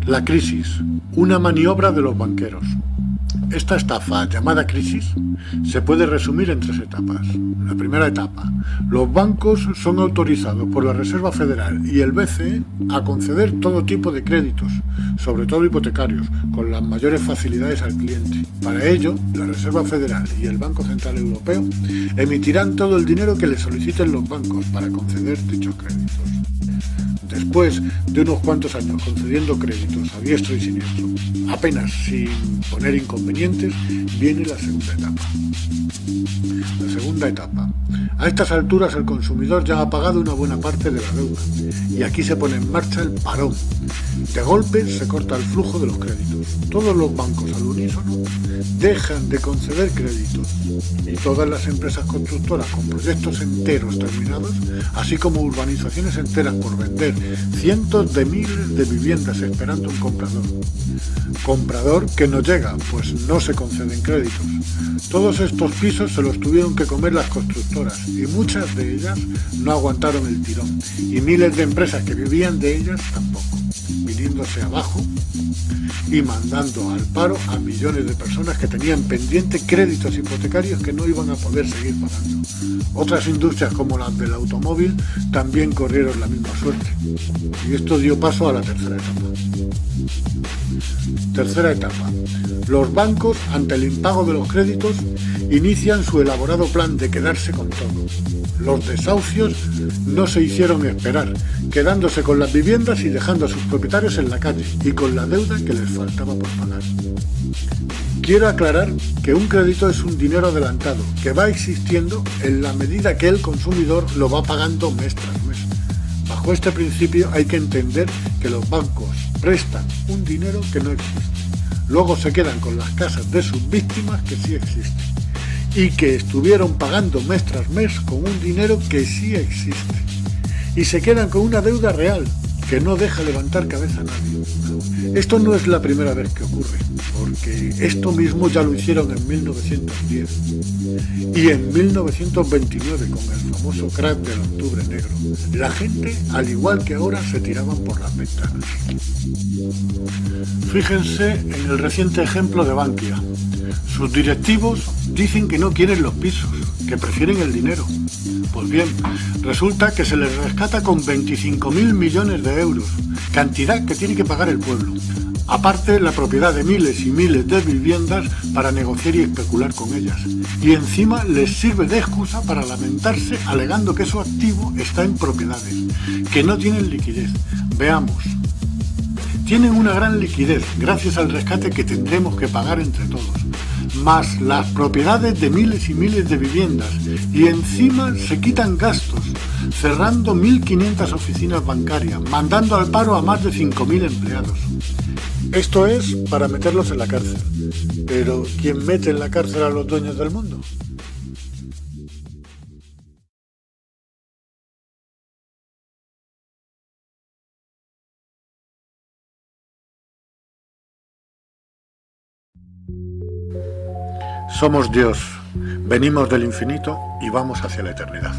La crisis, una maniobra de los banqueros. Esta estafa, llamada crisis, se puede resumir en 3 etapas. La primera etapa: los bancos son autorizados por la Reserva Federal y el BCE a conceder todo tipo de créditos, sobre todo hipotecarios, con las mayores facilidades al cliente. Para ello, la Reserva Federal y el Banco Central Europeo emitirán todo el dinero que les soliciten los bancos para conceder dichos créditos. Después de unos cuantos años concediendo créditos a diestro y siniestro, apenas sin poner inconvenientes, viene la segunda etapa. La segunda etapa. A estas alturas el consumidor ya ha pagado una buena parte de la deuda y aquí se pone en marcha el parón. De golpe se corta el flujo de los créditos. Todos los bancos al unísono dejan de conceder créditos y todas las empresas constructoras con proyectos enteros terminados, así como urbanizaciones enteras por vender, cientos de miles de viviendas esperando un comprador. Comprador que no llega, pues no se conceden créditos. Todos estos pisos se los tuvieron que comer las constructoras y muchas de ellas no aguantaron el tirón y miles de empresas que vivían de ellas tampoco, viniéndose abajo y mandando al paro a millones de personas que tenían pendiente créditos hipotecarios que no iban a poder seguir pagando. Otras industrias como las del automóvil también corrieron la misma suerte. Y esto dio paso a la tercera etapa. Tercera etapa. Los bancos, ante el impago de los créditos, inician su elaborado plan de quedarse con todo. Los desahucios no se hicieron esperar, quedándose con las viviendas y dejando a sus propietarios en la calle y con la deuda que les faltaba por pagar. Quiero aclarar que un crédito es un dinero adelantado que va existiendo en la medida que el consumidor lo va pagando mes tras mes. Bajo este principio hay que entender que los bancos prestan un dinero que no existe. Luego se quedan con las casas de sus víctimas que sí existen y que estuvieron pagando mes tras mes con un dinero que sí existe. Y se quedan con una deuda real que no deja levantar cabeza a nadie. Esto no es la primera vez que ocurre, porque esto mismo ya lo hicieron en 1910 y en 1929 con el famoso crack del Octubre Negro. La gente, al igual que ahora, se tiraban por las ventanas. Fíjense en el reciente ejemplo de Bankia. Sus directivos dicen que no quieren los pisos, que prefieren el dinero. Pues bien, resulta que se les rescata con 25.000 millones de euros, cantidad que tiene que pagar el pueblo. Aparte, la propiedad de miles y miles de viviendas para negociar y especular con ellas. Y encima les sirve de excusa para lamentarse alegando que su activo está en propiedades, que no tienen liquidez. Veamos. Tienen una gran liquidez gracias al rescate que tendremos que pagar entre todos, más las propiedades de miles y miles de viviendas, y encima se quitan gastos, cerrando 1.500 oficinas bancarias, mandando al paro a más de 5.000 empleados. Esto es para meterlos en la cárcel. Pero ¿quién mete en la cárcel a los dueños del mundo? Somos Dios, venimos del infinito y vamos hacia la eternidad.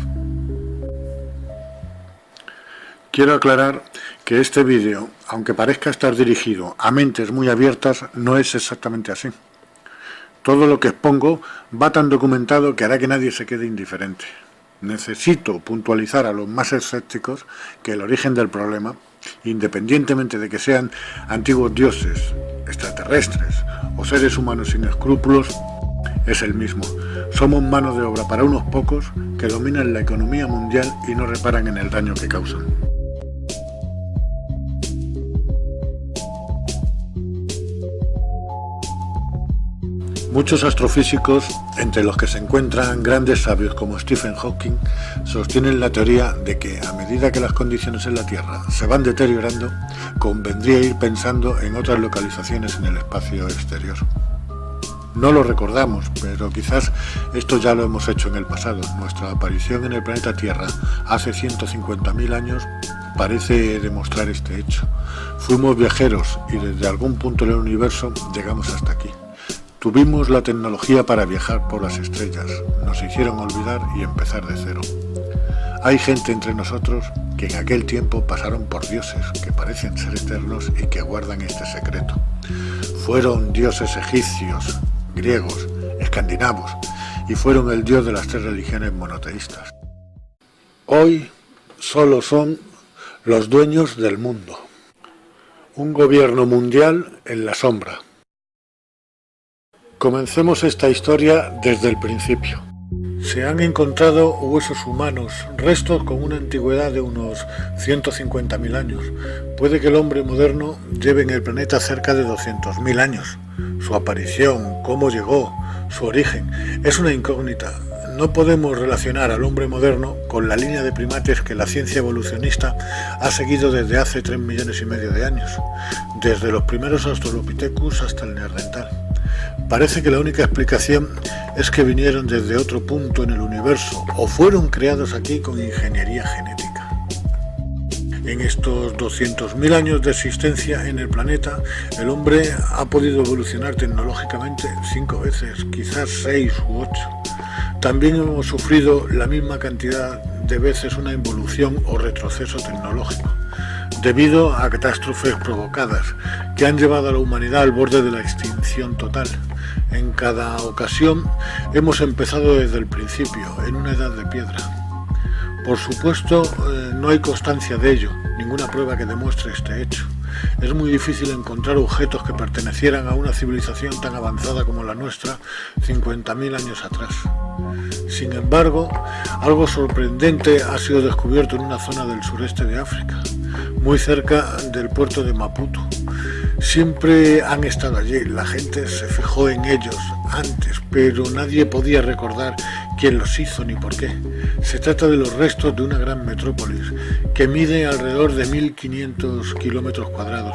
Quiero aclarar que este vídeo, aunque parezca estar dirigido a mentes muy abiertas, no es exactamente así. Todo lo que expongo va tan documentado que hará que nadie se quede indiferente. Necesito puntualizar a los más escépticos que el origen del problema, independientemente de que sean antiguos dioses, extraterrestres o seres humanos sin escrúpulos, es el mismo. Somos mano de obra para unos pocos que dominan la economía mundial y no reparan en el daño que causan. Muchos astrofísicos, entre los que se encuentran grandes sabios como Stephen Hawking, sostienen la teoría de que a medida que las condiciones en la Tierra se van deteriorando, convendría ir pensando en otras localizaciones en el espacio exterior. No lo recordamos, pero quizás esto ya lo hemos hecho en el pasado. Nuestra aparición en el planeta Tierra hace 150.000 años parece demostrar este hecho. Fuimos viajeros y desde algún punto del universo llegamos hasta aquí. Tuvimos la tecnología para viajar por las estrellas, nos hicieron olvidar y empezar de cero. Hay gente entre nosotros que en aquel tiempo pasaron por dioses que parecen ser eternos y que guardan este secreto. Fueron dioses egipcios, griegos, escandinavos y fueron el dios de las 3 religiones monoteístas. Hoy solo son los dueños del mundo. Un gobierno mundial en la sombra. Comencemos esta historia desde el principio. Se han encontrado huesos humanos, restos con una antigüedad de unos 150.000 años. Puede que el hombre moderno lleve en el planeta cerca de 200.000 años. Su aparición, cómo llegó, su origen, es una incógnita. No podemos relacionar al hombre moderno con la línea de primates que la ciencia evolucionista ha seguido desde hace 3,5 millones de años, desde los primeros Australopithecus hasta el Neandertal. Parece que la única explicación es que vinieron desde otro punto en el universo o fueron creados aquí con ingeniería genética. En estos 200.000 años de existencia en el planeta, el hombre ha podido evolucionar tecnológicamente 5 veces, quizás 6 u 8. También hemos sufrido la misma cantidad de veces una involución o retroceso tecnológico, debido a catástrofes provocadas que han llevado a la humanidad al borde de la extinción total. En cada ocasión hemos empezado desde el principio, en una edad de piedra. Por supuesto, no hay constancia de ello, ninguna prueba que demuestre este hecho. Es muy difícil encontrar objetos que pertenecieran a una civilización tan avanzada como la nuestra 50.000 años atrás. Sin embargo, algo sorprendente ha sido descubierto en una zona del sureste de África, muy cerca del puerto de Maputo. Siempre han estado allí, la gente se fijó en ellos antes, pero nadie podía recordar quién los hizo ni por qué. Se trata de los restos de una gran metrópolis que mide alrededor de 1.500 kilómetros cuadrados.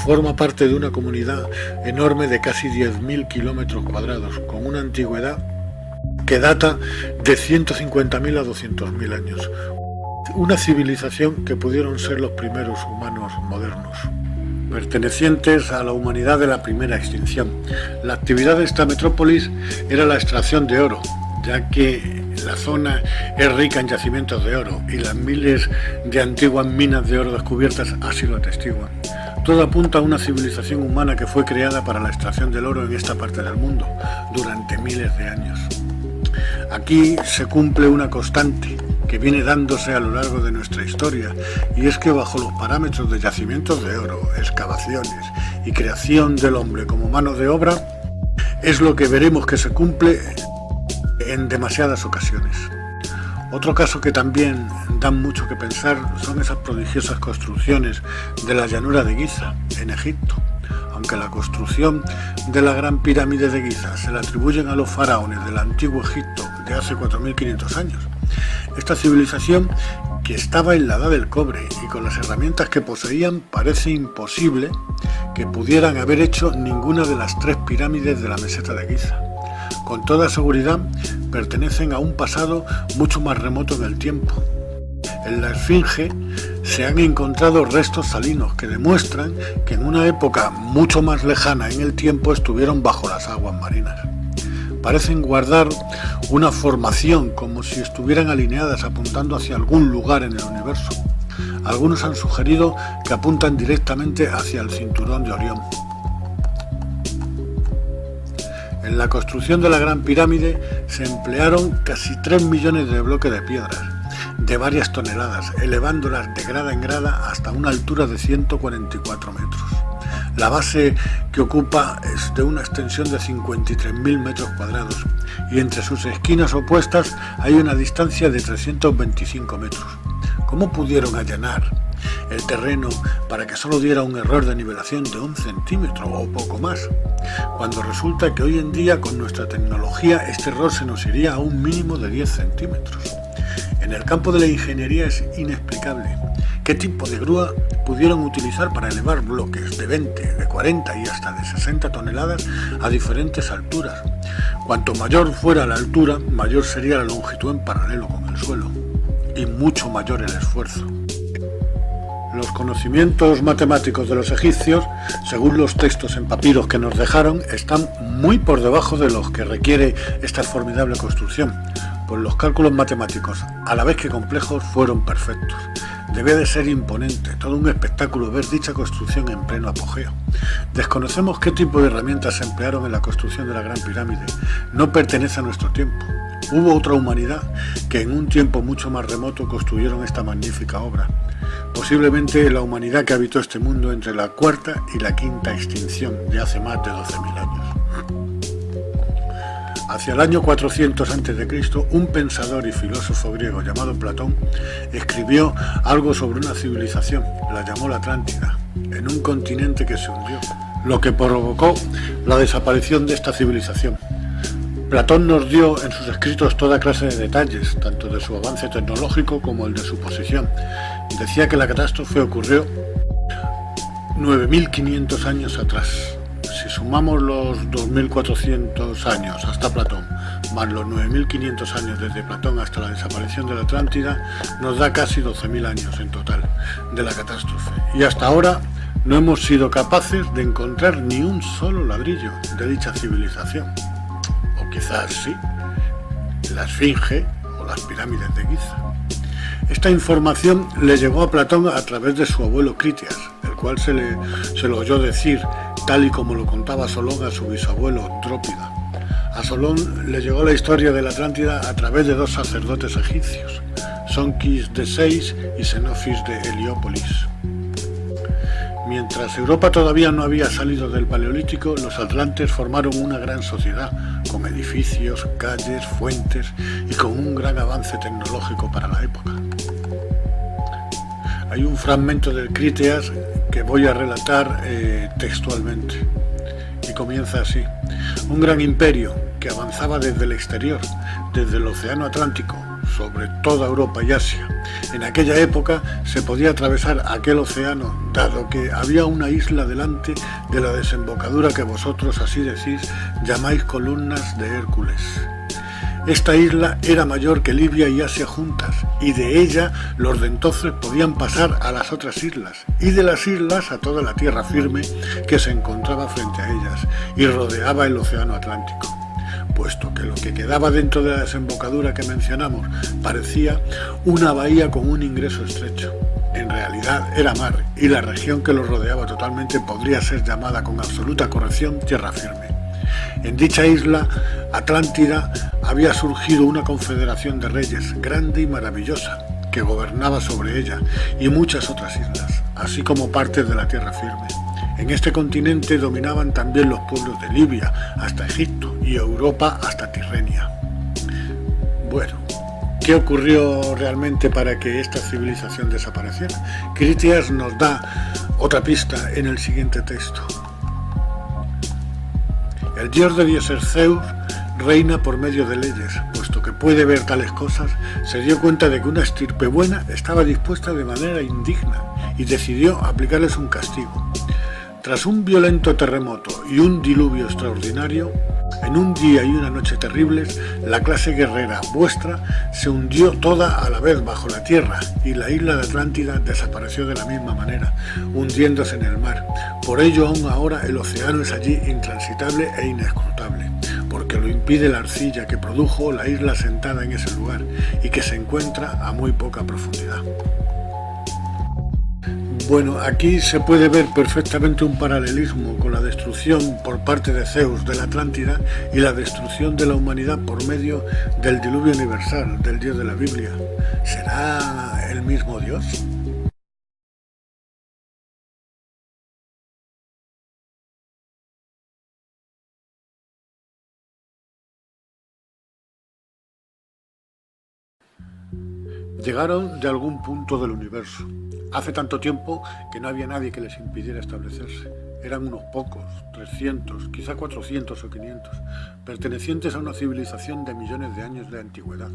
Forma parte de una comunidad enorme de casi 10.000 kilómetros cuadrados, con una antigüedad que data de 150.000 a 200.000 años. Una civilización que pudieron ser los primeros humanos modernos, pertenecientes a la humanidad de la primera extinción. La actividad de esta metrópolis era la extracción de oro, ya que la zona es rica en yacimientos de oro y las miles de antiguas minas de oro descubiertas así lo atestiguan. Todo apunta a una civilización humana que fue creada para la extracción del oro en esta parte del mundo durante miles de años. Aquí se cumple una constante que viene dándose a lo largo de nuestra historia, y es que bajo los parámetros de yacimientos de oro, excavaciones y creación del hombre como mano de obra, es lo que veremos que se cumple en demasiadas ocasiones. Otro caso que también da mucho que pensar son esas prodigiosas construcciones de la llanura de Giza, en Egipto. Aunque la construcción de la Gran Pirámide de Giza se la atribuyen a los faraones del antiguo Egipto de hace 4.500 años, esta civilización, que estaba en la edad del cobre y con las herramientas que poseían, parece imposible que pudieran haber hecho ninguna de las 3 pirámides de la meseta de Giza. Con toda seguridad pertenecen a un pasado mucho más remoto del tiempo. En la Esfinge se han encontrado restos salinos que demuestran que en una época mucho más lejana en el tiempo estuvieron bajo las aguas marinas. Parecen guardar una formación como si estuvieran alineadas apuntando hacia algún lugar en el universo. Algunos han sugerido que apuntan directamente hacia el cinturón de Orión. En la construcción de la Gran Pirámide se emplearon casi 3 millones de bloques de piedras, de varias toneladas, elevándolas de grada en grada hasta una altura de 144 metros. La base que ocupa es de una extensión de 53.000 metros cuadrados y entre sus esquinas opuestas hay una distancia de 325 metros. ¿Cómo pudieron allanar el terreno para que solo diera un error de nivelación de 1 centímetro o poco más? Cuando resulta que hoy en día con nuestra tecnología este error se nos iría a un mínimo de 10 centímetros. En el campo de la ingeniería es inexplicable qué tipo de grúa pudieron utilizar para elevar bloques de 20, de 40 y hasta de 60 toneladas a diferentes alturas. Cuanto mayor fuera la altura, mayor sería la longitud en paralelo con el suelo y mucho mayor el esfuerzo. Los conocimientos matemáticos de los egipcios, según los textos en papiros que nos dejaron, están muy por debajo de los que requiere esta formidable construcción. pues los cálculos matemáticos, a la vez que complejos, fueron perfectos. Debía de ser imponente, todo un espectáculo ver dicha construcción en pleno apogeo. Desconocemos qué tipo de herramientas se emplearon en la construcción de la Gran Pirámide, no pertenece a nuestro tiempo. Hubo otra humanidad que en un tiempo mucho más remoto construyeron esta magnífica obra. Posiblemente la humanidad que habitó este mundo entre la cuarta y la quinta extinción de hace más de 12.000 años. Hacia el año 400 a.C., un pensador y filósofo griego llamado Platón escribió algo sobre una civilización, la llamó la Atlántida, en un continente que se hundió, lo que provocó la desaparición de esta civilización. Platón nos dio en sus escritos toda clase de detalles, tanto de su avance tecnológico como el de su posición. Decía que la catástrofe ocurrió 9.500 años atrás. Si sumamos los 2.400 años hasta Platón, más los 9.500 años desde Platón hasta la desaparición de la Atlántida, nos da casi 12.000 años en total de la catástrofe. Y hasta ahora no hemos sido capaces de encontrar ni un solo ladrillo de dicha civilización. O quizás sí, la Esfinge o las pirámides de Giza. Esta información le llegó a Platón a través de su abuelo Critias, el cual se lo oyó decir, tal y como lo contaba Solón a su bisabuelo Drópida. A Solón le llegó la historia de la Atlántida a través de dos sacerdotes egipcios, Sonquis de Sais y Xenofis de Heliópolis. Mientras Europa todavía no había salido del Paleolítico, los atlantes formaron una gran sociedad, con edificios, calles, fuentes y con un gran avance tecnológico para la época. Hay un fragmento del Critias que voy a relatar textualmente, y comienza así. Un gran imperio que avanzaba desde el exterior, desde el Océano Atlántico, sobre toda Europa y Asia. En aquella época se podía atravesar aquel océano, dado que había una isla delante de la desembocadura que vosotros, así decís, llamáis columnas de Hércules. Esta isla era mayor que Libia y Asia juntas, y de ella los de entonces podían pasar a las otras islas, y de las islas a toda la tierra firme que se encontraba frente a ellas, y rodeaba el océano Atlántico. Puesto que lo que quedaba dentro de la desembocadura que mencionamos parecía una bahía con un ingreso estrecho. En realidad era mar, y la región que lo rodeaba totalmente podría ser llamada con absoluta corrección tierra firme. En dicha isla Atlántida había surgido una confederación de reyes grande y maravillosa que gobernaba sobre ella y muchas otras islas, así como partes de la tierra firme. En este continente dominaban también los pueblos de Libia hasta Egipto y Europa hasta Tirrenia. Bueno, ¿qué ocurrió realmente para que esta civilización desapareciera? Critias nos da otra pista en el siguiente texto. El dios de dioses Zeus reina por medio de leyes, puesto que puede ver tales cosas, se dio cuenta de que una estirpe buena estaba dispuesta de manera indigna y decidió aplicarles un castigo. Tras un violento terremoto y un diluvio extraordinario, en un día y una noche terribles, la clase guerrera vuestra se hundió toda a la vez bajo la tierra y la isla de Atlántida desapareció de la misma manera, hundiéndose en el mar. Por ello aún ahora el océano es allí intransitable e inescrutable, porque lo impide la arcilla que produjo la isla sentada en ese lugar y que se encuentra a muy poca profundidad. Bueno, aquí se puede ver perfectamente un paralelismo con la destrucción por parte de Zeus de la Atlántida y la destrucción de la humanidad por medio del diluvio universal, del Dios de la Biblia. ¿Será el mismo Dios? Llegaron de algún punto del universo. Hace tanto tiempo que no había nadie que les impidiera establecerse. Eran unos pocos, 300, quizá 400 o 500, pertenecientes a una civilización de millones de años de antigüedad.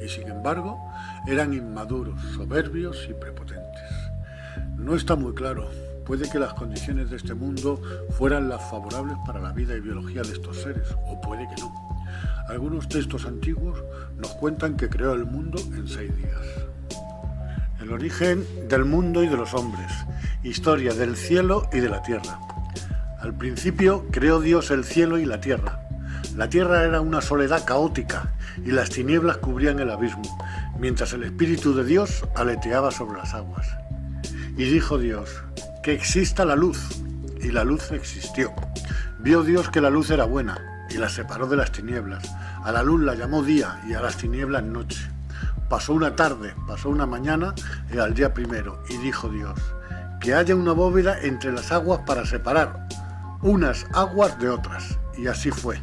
Y sin embargo, eran inmaduros, soberbios y prepotentes. No está muy claro. Puede que las condiciones de este mundo fueran las favorables para la vida y biología de estos seres, o puede que no. Algunos textos antiguos nos cuentan que creó el mundo en 6 días. El origen del mundo y de los hombres, historia del cielo y de la tierra. Al principio creó Dios el cielo y la tierra. La tierra era una soledad caótica y las tinieblas cubrían el abismo, mientras el Espíritu de Dios aleteaba sobre las aguas. Y dijo Dios, que exista la luz, y la luz existió. Vio Dios que la luz era buena, y la separó de las tinieblas. A la luz la llamó día, y a las tinieblas noche. Pasó una tarde, pasó una mañana, y al día primero, y dijo Dios, que haya una bóveda entre las aguas para separar unas aguas de otras. Y así fue.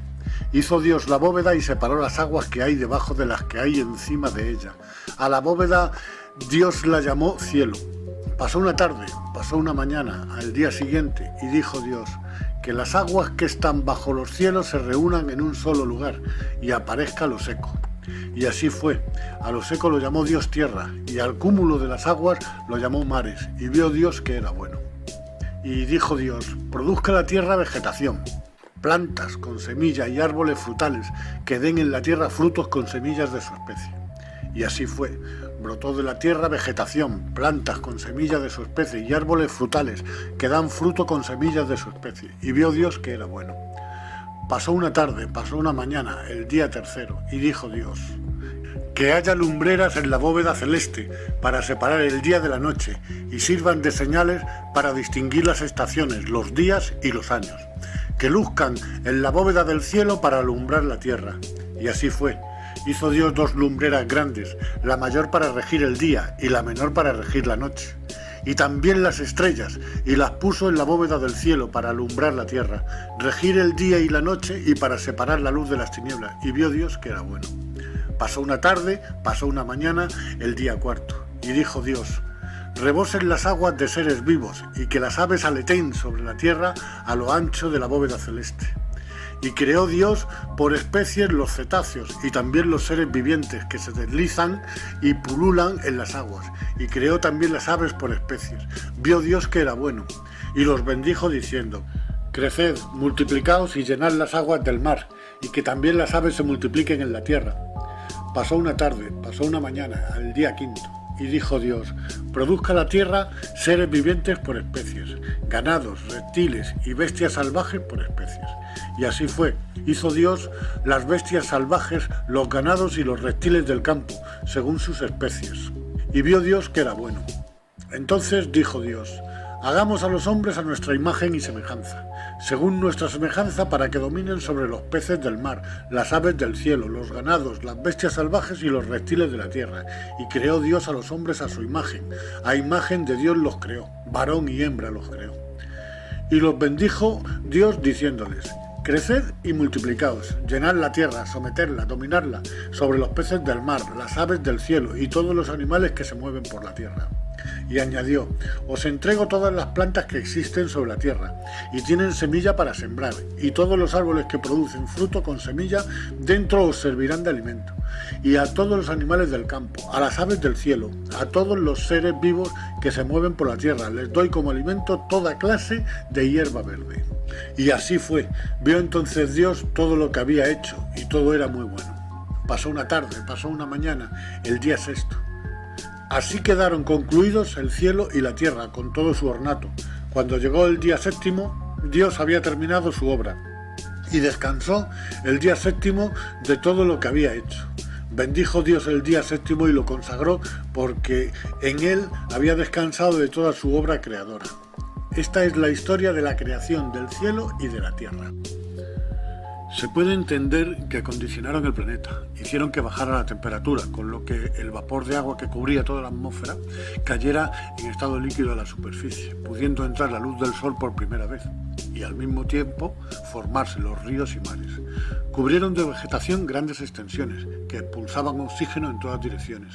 Hizo Dios la bóveda y separó las aguas que hay debajo de las que hay encima de ella. A la bóveda Dios la llamó cielo. Pasó una tarde, pasó una mañana, al día siguiente, y dijo Dios, que las aguas que están bajo los cielos se reúnan en un solo lugar, y aparezca lo seco. Y así fue. A lo seco lo llamó Dios tierra, y al cúmulo de las aguas lo llamó mares, y vio Dios que era bueno. Y dijo Dios, produzca la tierra vegetación, plantas con semilla y árboles frutales, que den en la tierra frutos con semillas de su especie. Y así fue. Brotó de la tierra vegetación, plantas con semillas de su especie y árboles frutales, que dan fruto con semillas de su especie. Y vio Dios que era bueno. Pasó una tarde, pasó una mañana, el día tercero, y dijo Dios, que haya lumbreras en la bóveda celeste para separar el día de la noche y sirvan de señales para distinguir las estaciones, los días y los años, que luzcan en la bóveda del cielo para alumbrar la tierra. Y así fue. Hizo Dios dos lumbreras grandes, la mayor para regir el día y la menor para regir la noche. Y también las estrellas, y las puso en la bóveda del cielo para alumbrar la tierra, regir el día y la noche y para separar la luz de las tinieblas. Y vio Dios que era bueno. Pasó una tarde, pasó una mañana, el día cuarto. Y dijo Dios, rebosen las aguas de seres vivos, y que las aves aleteen sobre la tierra a lo ancho de la bóveda celeste. Y creó Dios por especies los cetáceos y también los seres vivientes que se deslizan y pululan en las aguas. Y creó también las aves por especies. Vio Dios que era bueno. Y los bendijo diciendo, creced, multiplicaos y llenad las aguas del mar, y que también las aves se multipliquen en la tierra. Pasó una tarde, pasó una mañana, al día quinto. Y dijo Dios, produzca la tierra seres vivientes por especies, ganados, reptiles y bestias salvajes por especies. Y así fue. Hizo Dios las bestias salvajes, los ganados y los reptiles del campo, según sus especies. Y vio Dios que era bueno. Entonces dijo Dios, hagamos a los hombres a nuestra imagen y semejanza, según nuestra semejanza, para que dominen sobre los peces del mar, las aves del cielo, los ganados, las bestias salvajes y los reptiles de la tierra. Y creó Dios a los hombres a su imagen. A imagen de Dios los creó, varón y hembra los creó. Y los bendijo Dios diciéndoles, creced y multiplicaos, llenad la tierra, someterla, dominarla, sobre los peces del mar, las aves del cielo y todos los animales que se mueven por la tierra. Y añadió, os entrego todas las plantas que existen sobre la tierra, y tienen semilla para sembrar, y todos los árboles que producen fruto con semilla, dentro os servirán de alimento, y a todos los animales del campo, a las aves del cielo, a todos los seres vivos que se mueven por la tierra, les doy como alimento toda clase de hierba verde. Y así fue. Vio entonces Dios todo lo que había hecho, y todo era muy bueno. Pasó una tarde, pasó una mañana, el día sexto. Así quedaron concluidos el cielo y la tierra con todo su ornato. Cuando llegó el día séptimo, Dios había terminado su obra y descansó el día séptimo de todo lo que había hecho. Bendijo Dios el día séptimo y lo consagró porque en él había descansado de toda su obra creadora. Esta es la historia de la creación del cielo y de la tierra. Se puede entender que acondicionaron el planeta, hicieron que bajara la temperatura, con lo que el vapor de agua que cubría toda la atmósfera cayera en estado líquido a la superficie, pudiendo entrar la luz del sol por primera vez, y al mismo tiempo formarse los ríos y mares. Cubrieron de vegetación grandes extensiones, que expulsaban oxígeno en todas direcciones.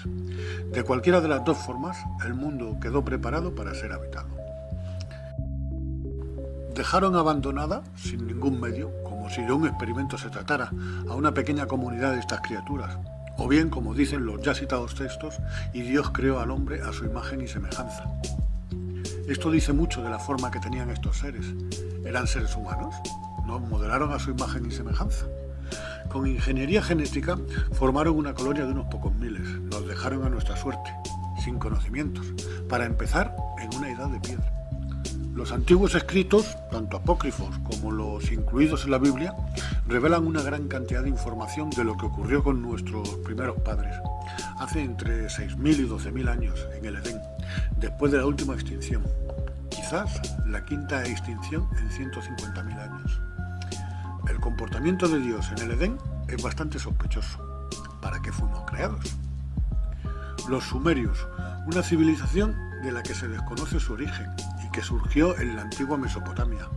De cualquiera de las dos formas, el mundo quedó preparado para ser habitado. Dejaron abandonada, sin ningún medio, como si de un experimento se tratara, a una pequeña comunidad de estas criaturas. O bien, como dicen los ya citados textos, y Dios creó al hombre a su imagen y semejanza. Esto dice mucho de la forma que tenían estos seres. ¿Eran seres humanos? ¿Nos modelaron a su imagen y semejanza? Con ingeniería genética formaron una colonia de unos pocos miles. Nos dejaron a nuestra suerte, sin conocimientos, para empezar en una edad de piedra. Los antiguos escritos, tanto apócrifos como los incluidos en la Biblia, revelan una gran cantidad de información de lo que ocurrió con nuestros primeros padres, hace entre 6.000 y 12.000 años en el Edén, después de la última extinción, quizás la quinta extinción en 150.000 años. El comportamiento de Dios en el Edén es bastante sospechoso. ¿Para qué fuimos creados? Los sumerios, una civilización de la que se desconoce su origen y que surgió en la antigua Mesopotamia,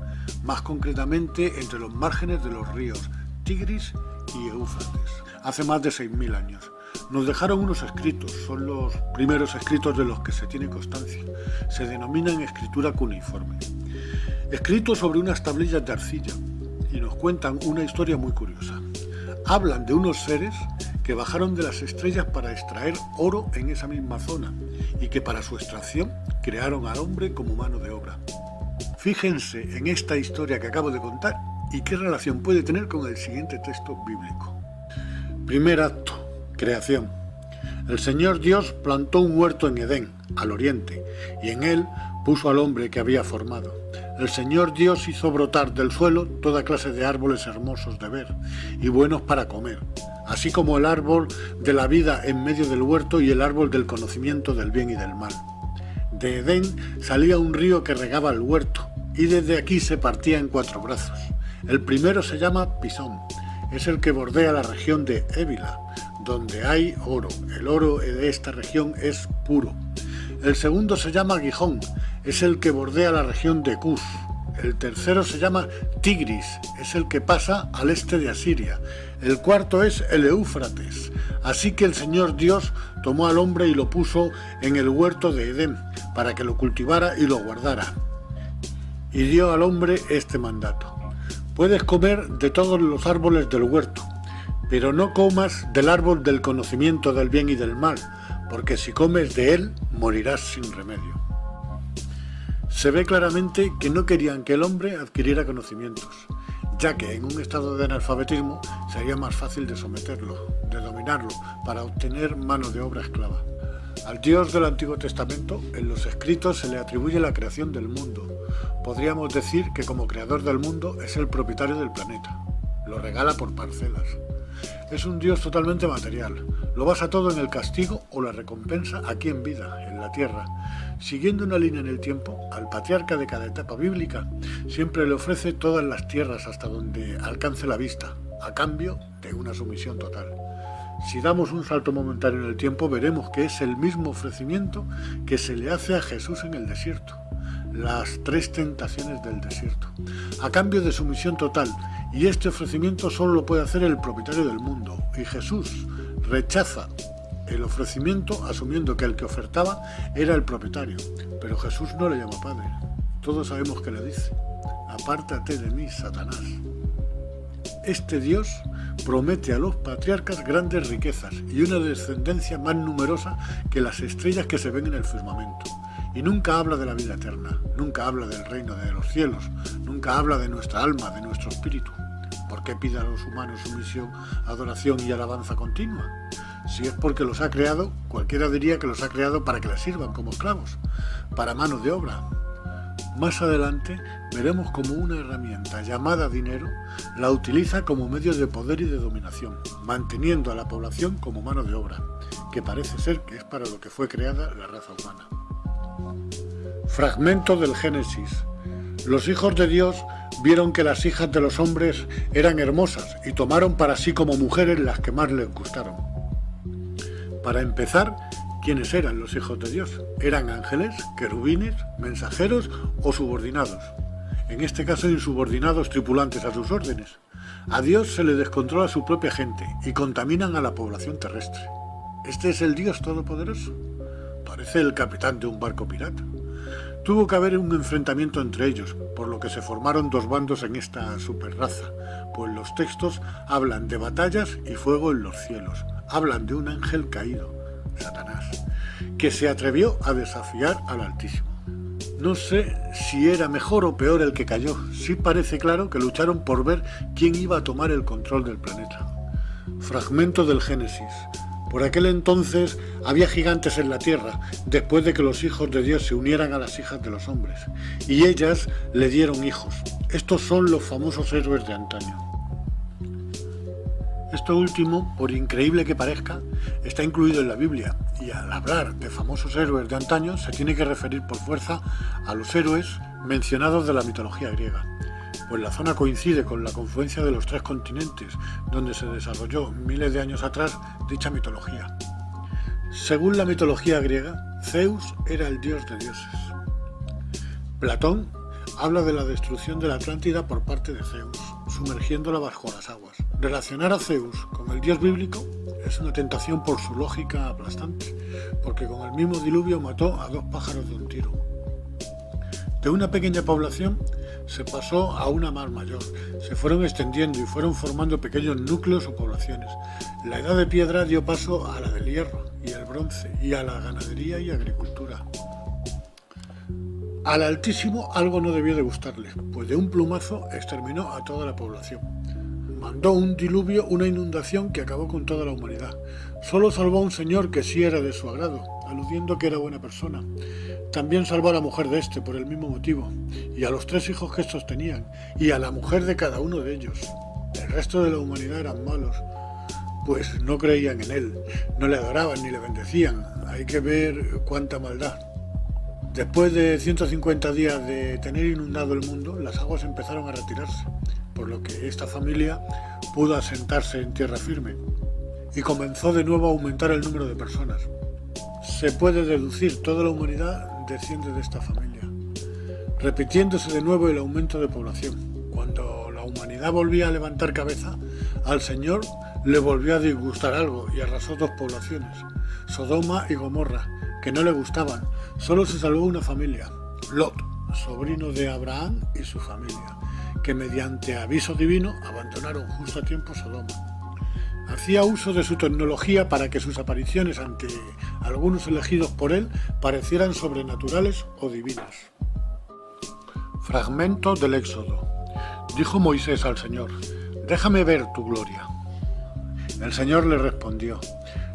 más concretamente entre los márgenes de los ríos Tigris y Éufrates, hace más de 6.000 años. Nos dejaron unos escritos, son los primeros escritos de los que se tiene constancia. Se denominan escritura cuneiforme. Escritos sobre unas tablillas de arcilla, y nos cuentan una historia muy curiosa. Hablan de unos seres que bajaron de las estrellas para extraer oro en esa misma zona y que para su extracción crearon al hombre como mano de obra. Fíjense en esta historia que acabo de contar y qué relación puede tener con el siguiente texto bíblico. Primer acto, creación. El Señor Dios plantó un huerto en Edén, al oriente, y en él puso al hombre que había formado. El Señor Dios hizo brotar del suelo toda clase de árboles hermosos de ver y buenos para comer, así como el árbol de la vida en medio del huerto y el árbol del conocimiento del bien y del mal. De Edén salía un río que regaba el huerto, y desde aquí se partía en 4 brazos. El primero se llama Pisón, es el que bordea la región de Ébila, donde hay oro. El oro de esta región es puro. El segundo se llama Gijón, es el que bordea la región de Cus. El tercero se llama Tigris, es el que pasa al este de Asiria. El cuarto es el Éufrates. Así que el Señor Dios tomó al hombre y lo puso en el huerto de Edén, para que lo cultivara y lo guardara. Y dio al hombre este mandato: puedes comer de todos los árboles del huerto, pero no comas del árbol del conocimiento del bien y del mal, porque si comes de él, morirás sin remedio. Se ve claramente que no querían que el hombre adquiriera conocimientos, ya que en un estado de analfabetismo sería más fácil de someterlo, de dominarlo, para obtener mano de obra esclava. Al Dios del Antiguo Testamento, en los escritos se le atribuye la creación del mundo. Podríamos decir que como creador del mundo es el propietario del planeta. Lo regala por parcelas. Es un Dios totalmente material. Lo basa todo en el castigo o la recompensa aquí en vida, en la tierra. Siguiendo una línea en el tiempo, al patriarca de cada etapa bíblica siempre le ofrece todas las tierras hasta donde alcance la vista, a cambio de una sumisión total. Si damos un salto momentáneo en el tiempo, veremos que es el mismo ofrecimiento que se le hace a Jesús en el desierto. Las 3 tentaciones del desierto, a cambio de sumisión total, y este ofrecimiento solo lo puede hacer el propietario del mundo, y Jesús rechaza el ofrecimiento asumiendo que el que ofertaba era el propietario, pero Jesús no le llama padre. Todos sabemos que le dice: apártate de mí, Satanás. Este Dios promete a los patriarcas grandes riquezas y una descendencia más numerosa que las estrellas que se ven en el firmamento. Y nunca habla de la vida eterna, nunca habla del reino de los cielos, nunca habla de nuestra alma, de nuestro espíritu. ¿Por qué pide a los humanos sumisión, adoración y alabanza continua? Si es porque los ha creado, cualquiera diría que los ha creado para que les sirvan como esclavos, para mano de obra. Más adelante veremos cómo una herramienta llamada dinero la utiliza como medio de poder y de dominación, manteniendo a la población como mano de obra, que parece ser que es para lo que fue creada la raza humana. Fragmento del Génesis. Los hijos de Dios vieron que las hijas de los hombres eran hermosas y tomaron para sí como mujeres las que más les gustaron. Para empezar, ¿quiénes eran los hijos de Dios? ¿Eran ángeles, querubines, mensajeros o subordinados? En este caso, insubordinados tripulantes a sus órdenes. A Dios se le descontrola su propia gente y contaminan a la población terrestre. ¿Este es el Dios Todopoderoso? Parece el capitán de un barco pirata. Tuvo que haber un enfrentamiento entre ellos, por lo que se formaron 2 bandos en esta superraza, pues los textos hablan de batallas y fuego en los cielos, hablan de un ángel caído, Satanás, que se atrevió a desafiar al Altísimo. No sé si era mejor o peor el que cayó, sí parece claro que lucharon por ver quién iba a tomar el control del planeta. Fragmento del Génesis. Por aquel entonces había gigantes en la tierra, después de que los hijos de Dios se unieran a las hijas de los hombres, y ellas le dieron hijos. Estos son los famosos héroes de antaño. Esto último, por increíble que parezca, está incluido en la Biblia, y al hablar de famosos héroes de antaño se tiene que referir por fuerza a los héroes mencionados de la mitología griega, pues la zona coincide con la confluencia de los 3 continentes donde se desarrolló miles de años atrás dicha mitología. Según la mitología griega, Zeus era el dios de dioses. Platón habla de la destrucción de la Atlántida por parte de Zeus, sumergiéndola bajo las aguas. Relacionar a Zeus con el dios bíblico es una tentación por su lógica aplastante, porque con el mismo diluvio mató a 2 pájaros de un tiro. De una pequeña población se pasó a una más mayor, se fueron extendiendo y fueron formando pequeños núcleos o poblaciones. La edad de piedra dio paso a la del hierro y el bronce y a la ganadería y agricultura. Al Altísimo algo no debió de gustarle, pues de un plumazo exterminó a toda la población. Mandó un diluvio, una inundación que acabó con toda la humanidad. Solo salvó a un señor que sí era de su agrado, aludiendo que era buena persona. También salvó a la mujer de este por el mismo motivo, y a los 3 hijos que estos tenían, y a la mujer de cada uno de ellos. El resto de la humanidad eran malos, pues no creían en él, no le adoraban ni le bendecían. Hay que ver cuánta maldad. Después de 150 días de tener inundado el mundo, las aguas empezaron a retirarse, por lo que esta familia pudo asentarse en tierra firme y comenzó de nuevo a aumentar el número de personas. Se puede deducir, toda la humanidad desciende de esta familia, repitiéndose de nuevo el aumento de población. Cuando la humanidad volvía a levantar cabeza, al Señor le volvió a disgustar algo y arrasó 2 poblaciones, Sodoma y Gomorra, que no le gustaban. Solo se salvó una familia, Lot, sobrino de Abraham y su familia, que mediante aviso divino abandonaron justo a tiempo Sodoma. Hacía uso de su tecnología para que sus apariciones ante algunos elegidos por él parecieran sobrenaturales o divinas. Fragmento del Éxodo. Dijo Moisés al Señor: «Déjame ver tu gloria». El Señor le respondió: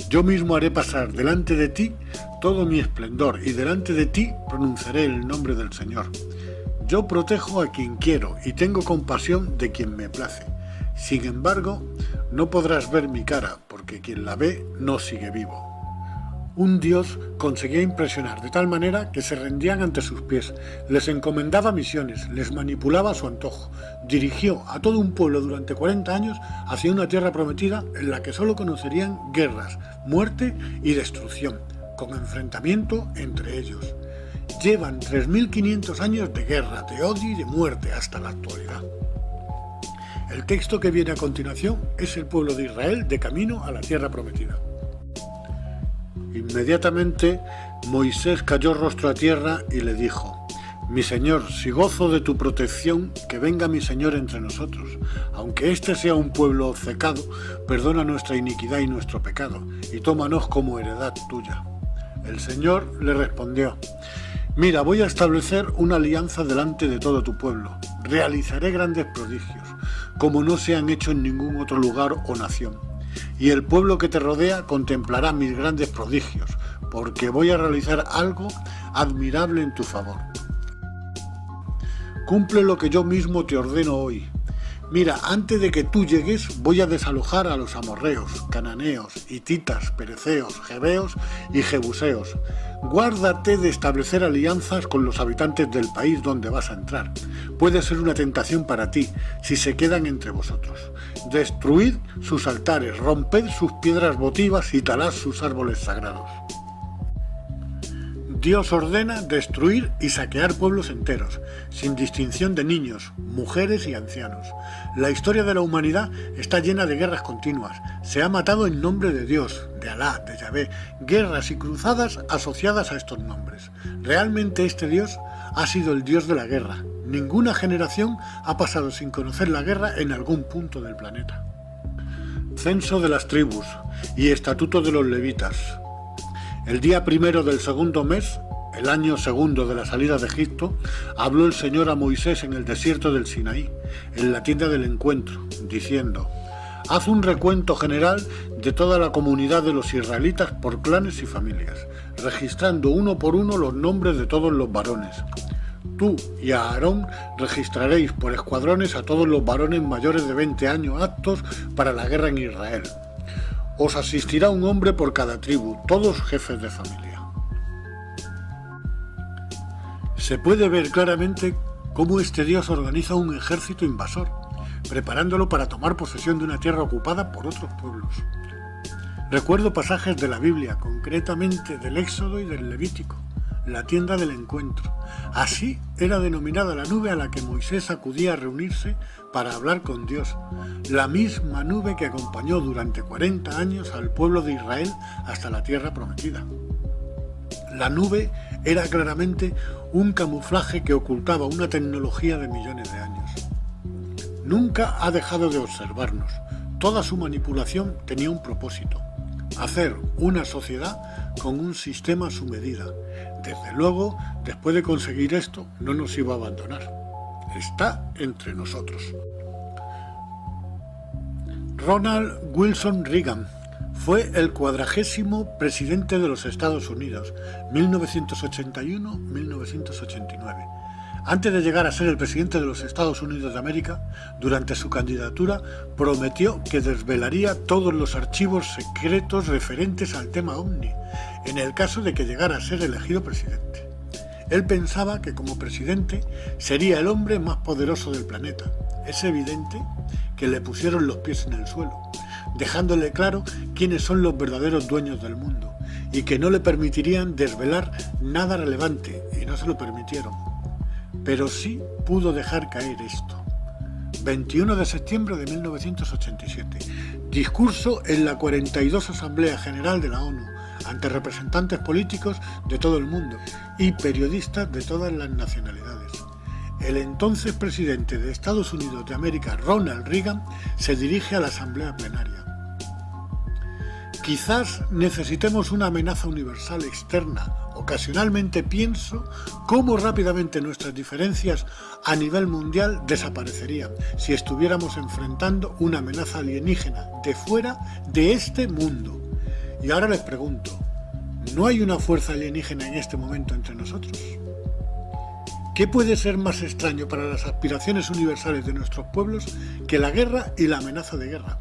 «Yo mismo haré pasar delante de ti todo mi esplendor, y delante de ti pronunciaré el nombre del Señor. Yo protejo a quien quiero y tengo compasión de quien me place. Sin embargo, no podrás ver mi cara, porque quien la ve no sigue vivo». Un dios conseguía impresionar de tal manera que se rendían ante sus pies, les encomendaba misiones, les manipulaba a su antojo, dirigió a todo un pueblo durante 40 años hacia una tierra prometida en la que solo conocerían guerras, muerte y destrucción, con enfrentamiento entre ellos. Llevan 3.500 años de guerra, de odio y de muerte hasta la actualidad. El texto que viene a continuación es el pueblo de Israel de camino a la tierra prometida. Inmediatamente Moisés cayó rostro a tierra y le dijo: «Mi señor, si gozo de tu protección, que venga mi señor entre nosotros. Aunque este sea un pueblo obcecado, perdona nuestra iniquidad y nuestro pecado, y tómanos como heredad tuya». El Señor le respondió: «Mira, voy a establecer una alianza delante de todo tu pueblo. Realizaré grandes prodigios, como no se han hecho en ningún otro lugar o nación. Y el pueblo que te rodea contemplará mis grandes prodigios, porque voy a realizar algo admirable en tu favor. Cumple lo que yo mismo te ordeno hoy. Mira, antes de que tú llegues voy a desalojar a los amorreos, cananeos, hititas, pereceos, jebeos y jebuseos. Guárdate de establecer alianzas con los habitantes del país donde vas a entrar. Puede ser una tentación para ti si se quedan entre vosotros. Destruid sus altares, romped sus piedras votivas y talad sus árboles sagrados». Dios ordena destruir y saquear pueblos enteros, sin distinción de niños, mujeres y ancianos. La historia de la humanidad está llena de guerras continuas. Se ha matado en nombre de Dios, de Alá, de Yahvé, guerras y cruzadas asociadas a estos nombres. Realmente este Dios ha sido el Dios de la guerra. Ninguna generación ha pasado sin conocer la guerra en algún punto del planeta. Censo de las tribus y estatuto de los levitas. El día 1 del segundo mes, el año segundo de la salida de Egipto, habló el Señor a Moisés en el desierto del Sinaí, en la tienda del encuentro, diciendo: «Haz un recuento general de toda la comunidad de los israelitas por clanes y familias, registrando uno por uno los nombres de todos los varones. Tú y a Aarón registraréis por escuadrones a todos los varones mayores de 20 años aptos para la guerra en Israel. Os asistirá un hombre por cada tribu, todos jefes de familia. Se puede ver claramente cómo este Dios organiza un ejército invasor, preparándolo para tomar posesión de una tierra ocupada por otros pueblos. Recuerdo pasajes de la Biblia, concretamente del Éxodo y del Levítico, la tienda del encuentro. Así era denominada la nube a la que Moisés acudía a reunirse para hablar con Dios, la misma nube que acompañó durante 40 años al pueblo de Israel hasta la tierra prometida. La nube era claramente un camuflaje que ocultaba una tecnología de millones de años. Nunca ha dejado de observarnos. Toda su manipulación tenía un propósito: hacer una sociedad con un sistema a su medida. Desde luego, después de conseguir esto, no nos iba a abandonar. Está entre nosotros. Ronald Wilson Reagan fue el 40º presidente de los Estados Unidos, 1981-1989. Antes de llegar a ser el presidente de los Estados Unidos de América, durante su candidatura prometió que desvelaría todos los archivos secretos referentes al tema OVNI, en el caso de que llegara a ser elegido presidente. Él pensaba que como presidente sería el hombre más poderoso del planeta. Es evidente que le pusieron los pies en el suelo, dejándole claro quiénes son los verdaderos dueños del mundo y que no le permitirían desvelar nada relevante, y no se lo permitieron. Pero sí pudo dejar caer esto. 21 de septiembre de 1987. Discurso en la 42 Asamblea General de la ONU, ante representantes políticos de todo el mundo y periodistas de todas las nacionalidades. El entonces presidente de Estados Unidos de América, Ronald Reagan, se dirige a la Asamblea Plenaria. Quizás necesitemos una amenaza universal externa. Ocasionalmente pienso cómo rápidamente nuestras diferencias a nivel mundial desaparecerían si estuviéramos enfrentando una amenaza alienígena de fuera de este mundo. Y ahora les pregunto, ¿no hay una fuerza alienígena en este momento entre nosotros? ¿Qué puede ser más extraño para las aspiraciones universales de nuestros pueblos que la guerra y la amenaza de guerra?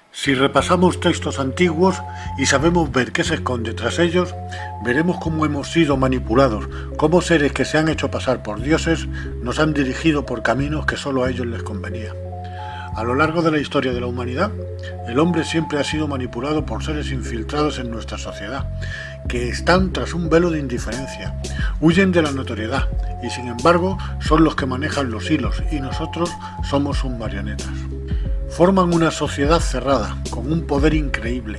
Si repasamos textos antiguos y sabemos ver qué se esconde tras ellos, veremos cómo hemos sido manipulados, cómo seres que se han hecho pasar por dioses nos han dirigido por caminos que solo a ellos les convenía. A lo largo de la historia de la humanidad, el hombre siempre ha sido manipulado por seres infiltrados en nuestra sociedad, que están tras un velo de indiferencia, huyen de la notoriedad y sin embargo son los que manejan los hilos y nosotros somos sus marionetas. Forman una sociedad cerrada, con un poder increíble,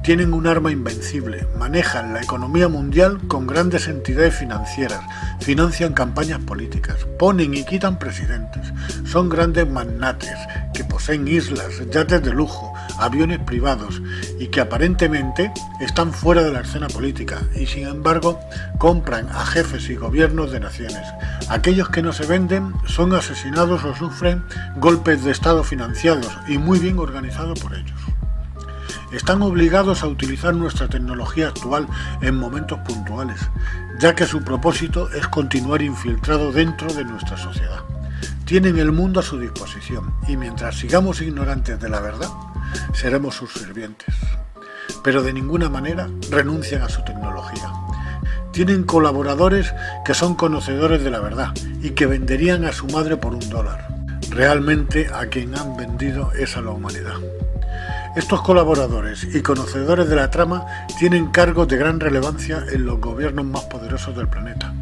tienen un arma invencible, manejan la economía mundial con grandes entidades financieras, financian campañas políticas, ponen y quitan presidentes, son grandes magnates que poseen islas, yates de lujo, aviones privados y que aparentemente están fuera de la escena política y sin embargo compran a jefes y gobiernos de naciones. Aquellos que no se venden son asesinados o sufren golpes de estado financiados y muy bien organizados por ellos. Están obligados a utilizar nuestra tecnología actual en momentos puntuales, ya que su propósito es continuar infiltrado dentro de nuestra sociedad. Tienen el mundo a su disposición y mientras sigamos ignorantes de la verdad, seremos sus sirvientes. Pero de ninguna manera renuncian a su tecnología. Tienen colaboradores que son conocedores de la verdad y que venderían a su madre por $1. Realmente a quien han vendido es a la humanidad. Estos colaboradores y conocedores de la trama tienen cargos de gran relevancia en los gobiernos más poderosos del planeta.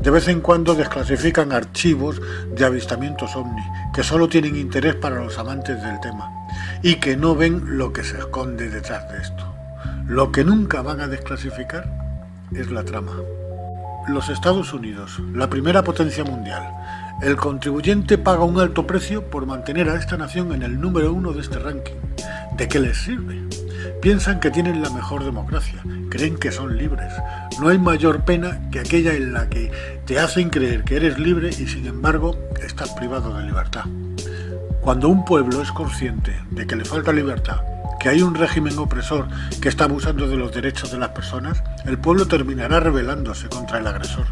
De vez en cuando desclasifican archivos de avistamientos OVNI que solo tienen interés para los amantes del tema y que no ven lo que se esconde detrás de esto. Lo que nunca van a desclasificar es la trama. Los Estados Unidos, la primera potencia mundial. El contribuyente paga un alto precio por mantener a esta nación en el número 1 de este ranking. ¿De qué les sirve? Piensan que tienen la mejor democracia, creen que son libres. No hay mayor pena que aquella en la que te hacen creer que eres libre y sin embargo estás privado de libertad. Cuando un pueblo es consciente de que le falta libertad, que hay un régimen opresor que está abusando de los derechos de las personas, el pueblo terminará rebelándose contra el agresor.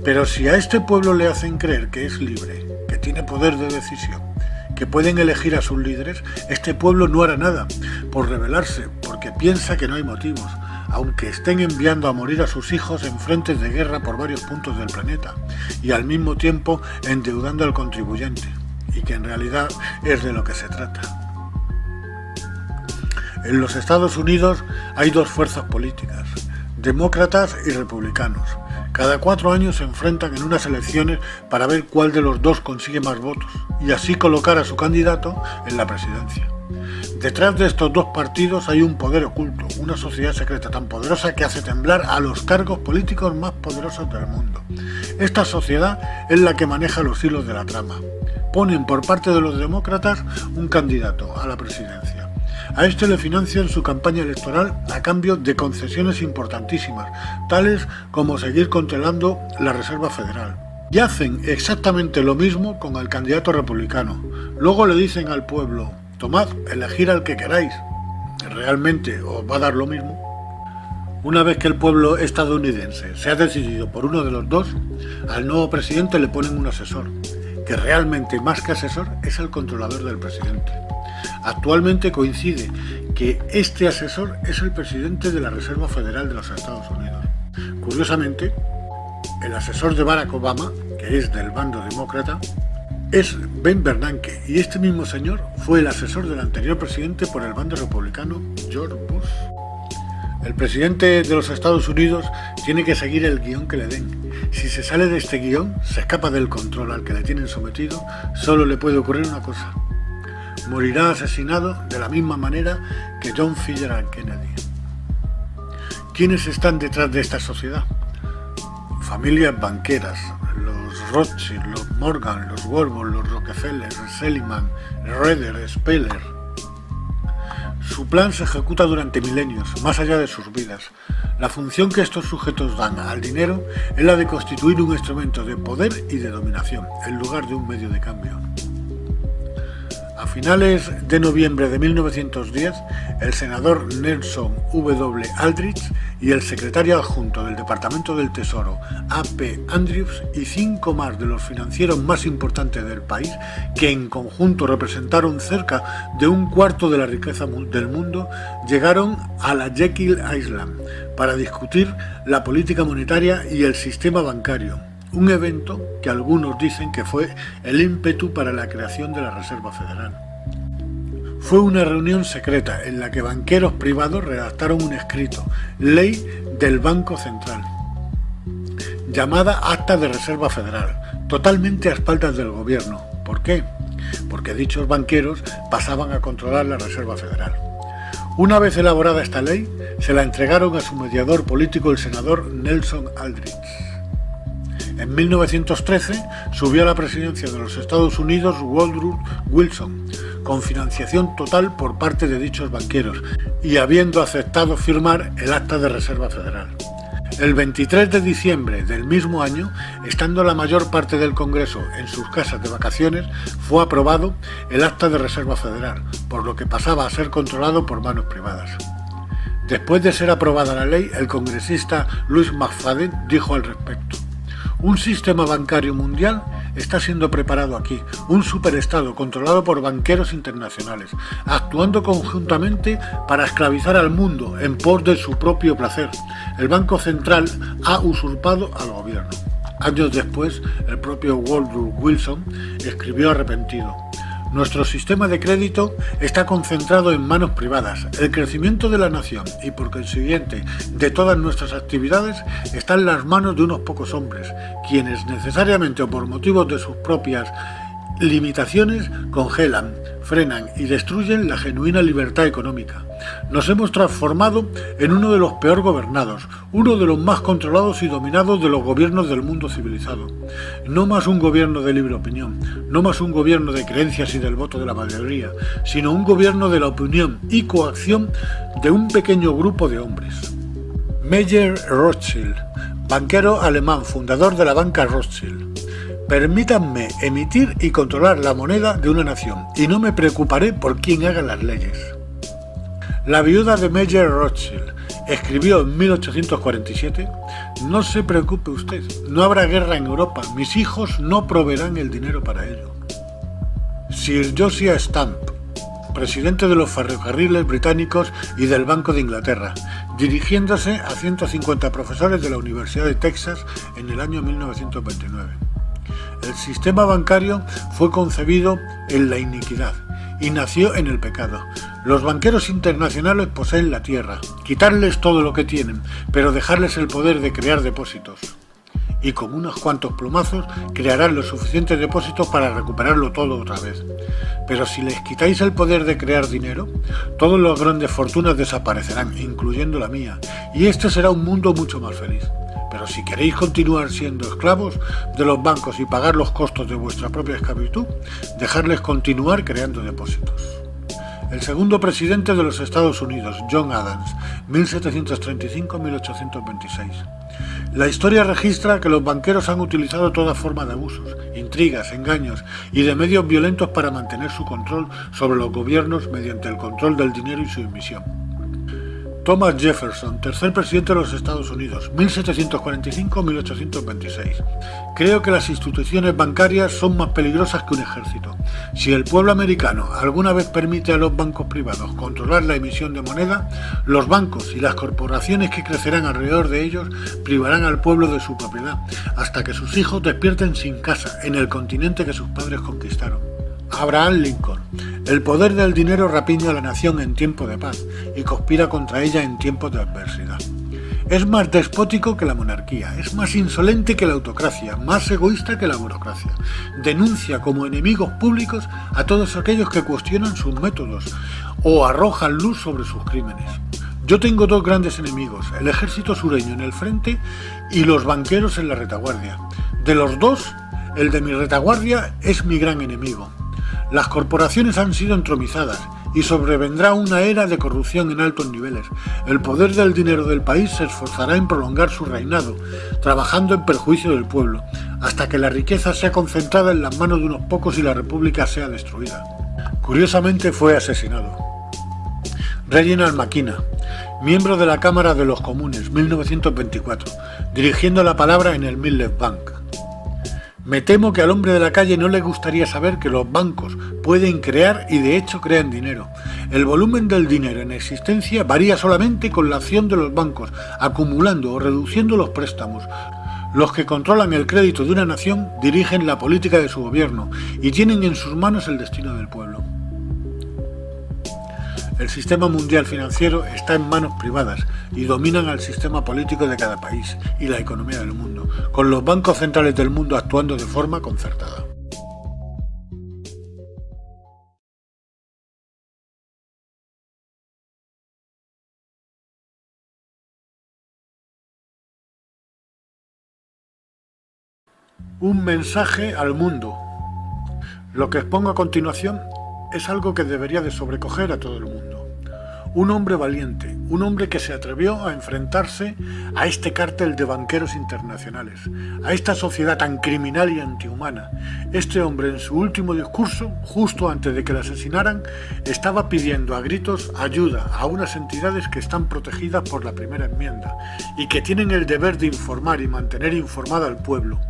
Pero si a este pueblo le hacen creer que es libre, que tiene poder de decisión, que pueden elegir a sus líderes, este pueblo no hará nada por rebelarse, porque piensa que no hay motivos, aunque estén enviando a morir a sus hijos en frentes de guerra por varios puntos del planeta, y al mismo tiempo endeudando al contribuyente, y que en realidad es de lo que se trata. En los Estados Unidos hay dos fuerzas políticas, demócratas y republicanos. Cada 4 años se enfrentan en unas elecciones para ver cuál de los dos consigue más votos y así colocar a su candidato en la presidencia. Detrás de estos dos partidos hay un poder oculto, una sociedad secreta tan poderosa que hace temblar a los cargos políticos más poderosos del mundo. Esta sociedad es la que maneja los hilos de la trama. Ponen por parte de los demócratas un candidato a la presidencia. A este le financian su campaña electoral a cambio de concesiones importantísimas, tales como seguir controlando la Reserva Federal. Y hacen exactamente lo mismo con el candidato republicano. Luego le dicen al pueblo: tomad, elegir al que queráis. ¿Realmente os va a dar lo mismo? Una vez que el pueblo estadounidense se ha decidido por uno de los dos, al nuevo presidente le ponen un asesor, que realmente más que asesor es el controlador del presidente. Actualmente coincide que este asesor es el presidente de la Reserva Federal de los Estados Unidos. Curiosamente, el asesor de Barack Obama, que es del bando demócrata, es Ben Bernanke, y este mismo señor fue el asesor del anterior presidente por el bando republicano, George Bush. El presidente de los Estados Unidos tiene que seguir el guión que le den. Si se sale de este guión, se escapa del control al que le tienen sometido, solo le puede ocurrir una cosa: morirá asesinado de la misma manera que John F. Kennedy. ¿Quiénes están detrás de esta sociedad? Familias banqueras, los Rothschild, los Morgan, los Warburg, los Rockefeller, Seligman, Reder, Speller. Su plan se ejecuta durante milenios, más allá de sus vidas. La función que estos sujetos dan al dinero es la de constituir un instrumento de poder y de dominación, en lugar de un medio de cambio. A finales de noviembre de 1910, el senador Nelson W. Aldrich y el secretario adjunto del Departamento del Tesoro, A.P. Andrews, y 5 más de los financieros más importantes del país, que en conjunto representaron cerca de un cuarto de la riqueza del mundo, llegaron a la Jekyll Island para discutir la política monetaria y el sistema bancario. Un evento que algunos dicen que fue el ímpetu para la creación de la Reserva Federal. Fue una reunión secreta en la que banqueros privados redactaron un escrito, Ley del Banco Central, llamada Acta de Reserva Federal, totalmente a espaldas del gobierno. ¿Por qué? Porque dichos banqueros pasaban a controlar la Reserva Federal. Una vez elaborada esta ley, se la entregaron a su mediador político, el senador Nelson Aldrich. En 1913 subió a la presidencia de los Estados Unidos Woodrow Wilson, con financiación total por parte de dichos banqueros y habiendo aceptado firmar el Acta de Reserva Federal. El 23 de diciembre del mismo año, estando la mayor parte del Congreso en sus casas de vacaciones, fue aprobado el Acta de Reserva Federal, por lo que pasaba a ser controlado por manos privadas. Después de ser aprobada la ley, el congresista Louis McFadden dijo al respecto: un sistema bancario mundial está siendo preparado aquí, un superestado controlado por banqueros internacionales, actuando conjuntamente para esclavizar al mundo en pos de su propio placer. El Banco Central ha usurpado al gobierno. Años después, el propio Woodrow Wilson escribió arrepentido: nuestro sistema de crédito está concentrado en manos privadas. El crecimiento de la nación y, por consiguiente, de todas nuestras actividades está en las manos de unos pocos hombres, quienes necesariamente o por motivos de sus propias limitaciones congelan, frenan y destruyen la genuina libertad económica. Nos hemos transformado en uno de los peor gobernados, uno de los más controlados y dominados de los gobiernos del mundo civilizado. No más un gobierno de libre opinión, no más un gobierno de creencias y del voto de la mayoría, sino un gobierno de la opinión y coacción de un pequeño grupo de hombres. Meyer Rothschild, banquero alemán, fundador de la banca Rothschild. Permítanme emitir y controlar la moneda de una nación, y no me preocuparé por quién haga las leyes. La viuda de Mayer Rothschild escribió en 1847: no se preocupe usted, no habrá guerra en Europa, mis hijos no proveerán el dinero para ello. Sir Josiah Stamp, presidente de los ferrocarriles británicos y del Banco de Inglaterra, dirigiéndose a 150 profesores de la Universidad de Texas en el año 1929. El sistema bancario fue concebido en la iniquidad y nació en el pecado. Los banqueros internacionales poseen la tierra, quitarles todo lo que tienen, pero dejarles el poder de crear depósitos. Y con unos cuantos plumazos crearán los suficientes depósitos para recuperarlo todo otra vez. Pero si les quitáis el poder de crear dinero, todas las grandes fortunas desaparecerán, incluyendo la mía, y este será un mundo mucho más feliz. Pero si queréis continuar siendo esclavos de los bancos y pagar los costos de vuestra propia esclavitud, dejadles continuar creando depósitos. El segundo presidente de los Estados Unidos, John Adams, 1735-1826. La historia registra que los banqueros han utilizado toda forma de abusos, intrigas, engaños y de medios violentos para mantener su control sobre los gobiernos mediante el control del dinero y su emisión. Thomas Jefferson, tercer presidente de los Estados Unidos, 1745-1826. Creo que las instituciones bancarias son más peligrosas que un ejército. Si el pueblo americano alguna vez permite a los bancos privados controlar la emisión de moneda, los bancos y las corporaciones que crecerán alrededor de ellos privarán al pueblo de su propiedad, hasta que sus hijos despierten sin casa en el continente que sus padres conquistaron. Abraham Lincoln. El poder del dinero rapiña a la nación en tiempo de paz y conspira contra ella en tiempos de adversidad. Es más despótico que la monarquía, es más insolente que la autocracia, más egoísta que la burocracia. Denuncia como enemigos públicos a todos aquellos que cuestionan sus métodos o arrojan luz sobre sus crímenes. Yo tengo dos grandes enemigos, el ejército sureño en el frente y los banqueros en la retaguardia. De los dos, el de mi retaguardia es mi gran enemigo. Las corporaciones han sido entromizadas y sobrevendrá una era de corrupción en altos niveles. El poder del dinero del país se esforzará en prolongar su reinado, trabajando en perjuicio del pueblo, hasta que la riqueza sea concentrada en las manos de unos pocos y la república sea destruida. Curiosamente fue asesinado. Reginald Maquina, miembro de la Cámara de los Comunes, 1924, dirigiendo la palabra en el Millet Bank. Me temo que al hombre de la calle no le gustaría saber que los bancos pueden crear y de hecho crean dinero. El volumen del dinero en existencia varía solamente con la acción de los bancos, acumulando o reduciendo los préstamos. Los que controlan el crédito de una nación dirigen la política de su gobierno y tienen en sus manos el destino del pueblo. El sistema mundial financiero está en manos privadas y dominan al sistema político de cada país y la economía del mundo, con los bancos centrales del mundo actuando de forma concertada. Un mensaje al mundo. Lo que expongo a continuación es algo que debería de sobrecoger a todo el mundo. Un hombre valiente, un hombre que se atrevió a enfrentarse a este cártel de banqueros internacionales, a esta sociedad tan criminal y antihumana. Este hombre en su último discurso, justo antes de que le asesinaran, estaba pidiendo a gritos ayuda a unas entidades que están protegidas por la primera enmienda y que tienen el deber de informar y mantener informado al pueblo.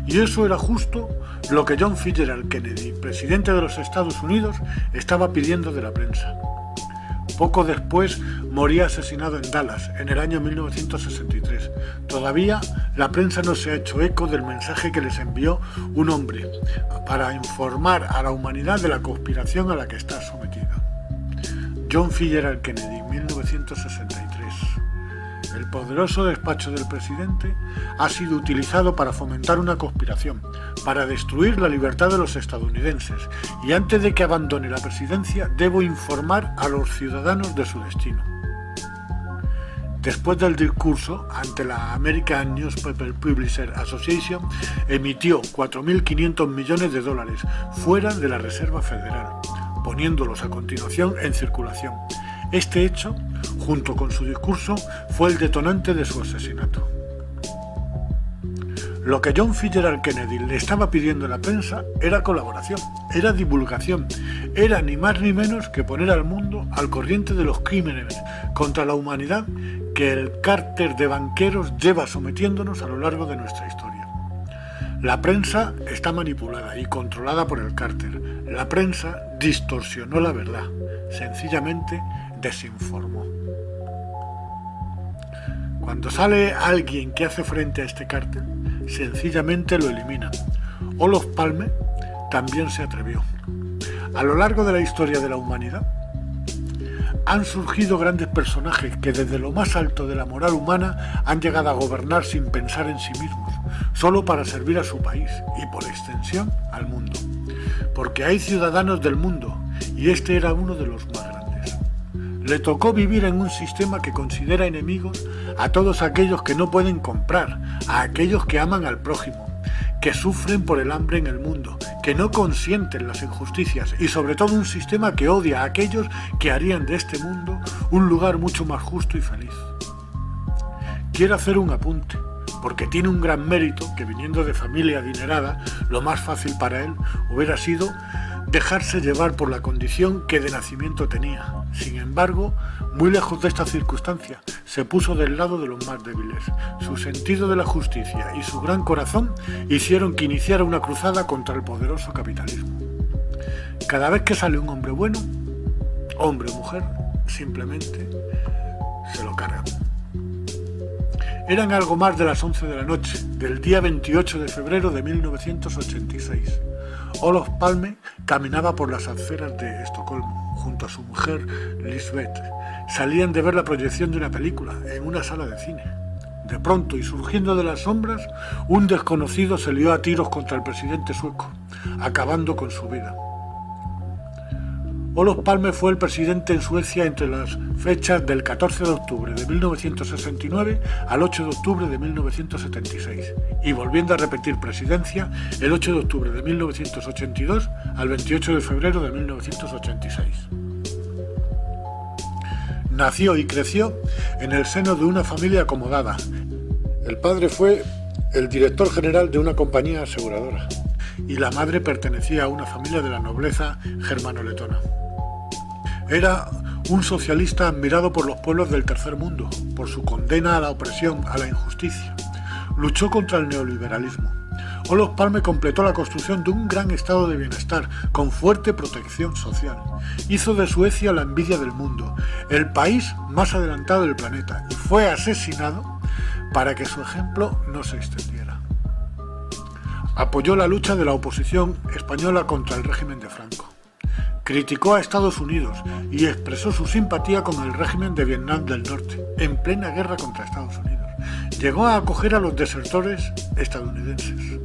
Y eso era justo lo que John F. Kennedy, presidente de los Estados Unidos, estaba pidiendo de la prensa. Poco después moría asesinado en Dallas, en el año 1963. Todavía la prensa no se ha hecho eco del mensaje que les envió un hombre para informar a la humanidad de la conspiración a la que está sometida. John F. Kennedy, 1963. El poderoso despacho del presidente ha sido utilizado para fomentar una conspiración, para destruir la libertad de los estadounidenses, y antes de que abandone la presidencia debo informar a los ciudadanos de su destino. Después del discurso, ante la American Newspaper Publishers Association, emitió $4.500 millones fuera de la Reserva Federal, poniéndolos a continuación en circulación. Este hecho, junto con su discurso, fue el detonante de su asesinato. Lo que John Fitzgerald Kennedy le estaba pidiendo a la prensa era colaboración, era divulgación, era ni más ni menos que poner al mundo al corriente de los crímenes contra la humanidad que el cártel de banqueros lleva sometiéndonos a lo largo de nuestra historia. La prensa está manipulada y controlada por el cártel. La prensa distorsionó la verdad, sencillamente desinformó. Cuando sale alguien que hace frente a este cártel, sencillamente lo eliminan. Olof Palme también se atrevió. A lo largo de la historia de la humanidad, han surgido grandes personajes que desde lo más alto de la moral humana han llegado a gobernar sin pensar en sí mismos, solo para servir a su país y, por extensión, al mundo. Porque hay ciudadanos del mundo, y este era uno de los más grandes. Le tocó vivir en un sistema que considera enemigos a todos aquellos que no pueden comprar, a aquellos que aman al prójimo, que sufren por el hambre en el mundo, que no consienten las injusticias y sobre todo un sistema que odia a aquellos que harían de este mundo un lugar mucho más justo y feliz. Quiero hacer un apunte, porque tiene un gran mérito que viniendo de familia adinerada, lo más fácil para él hubiera sido dejarse llevar por la condición que de nacimiento tenía. Sin embargo, muy lejos de esta circunstancia, se puso del lado de los más débiles. Su sentido de la justicia y su gran corazón hicieron que iniciara una cruzada contra el poderoso capitalismo. Cada vez que sale un hombre bueno, hombre o mujer, simplemente se lo cargan. Eran algo más de las 11 de la noche, del día 28 de febrero de 1986. Olof Palme caminaba por las aceras de Estocolmo, junto a su mujer Lisbeth. Salían de ver la proyección de una película en una sala de cine. De pronto, y surgiendo de las sombras, un desconocido se lió a tiros contra el presidente sueco, acabando con su vida. Olof Palme fue el presidente en Suecia entre las fechas del 14 de octubre de 1969 al 8 de octubre de 1976 y volviendo a repetir presidencia el 8 de octubre de 1982 al 28 de febrero de 1986. Nació y creció en el seno de una familia acomodada. El padre fue el director general de una compañía aseguradora y la madre pertenecía a una familia de la nobleza germano-letona. Era un socialista admirado por los pueblos del tercer mundo, por su condena a la opresión, a la injusticia. Luchó contra el neoliberalismo. Olof Palme completó la construcción de un gran estado de bienestar, con fuerte protección social. Hizo de Suecia la envidia del mundo, el país más adelantado del planeta, y fue asesinado para que su ejemplo no se extendiera. Apoyó la lucha de la oposición española contra el régimen de Franco. Criticó a Estados Unidos y expresó su simpatía con el régimen de Vietnam del Norte, en plena guerra contra Estados Unidos. Llegó a acoger a los desertores estadounidenses.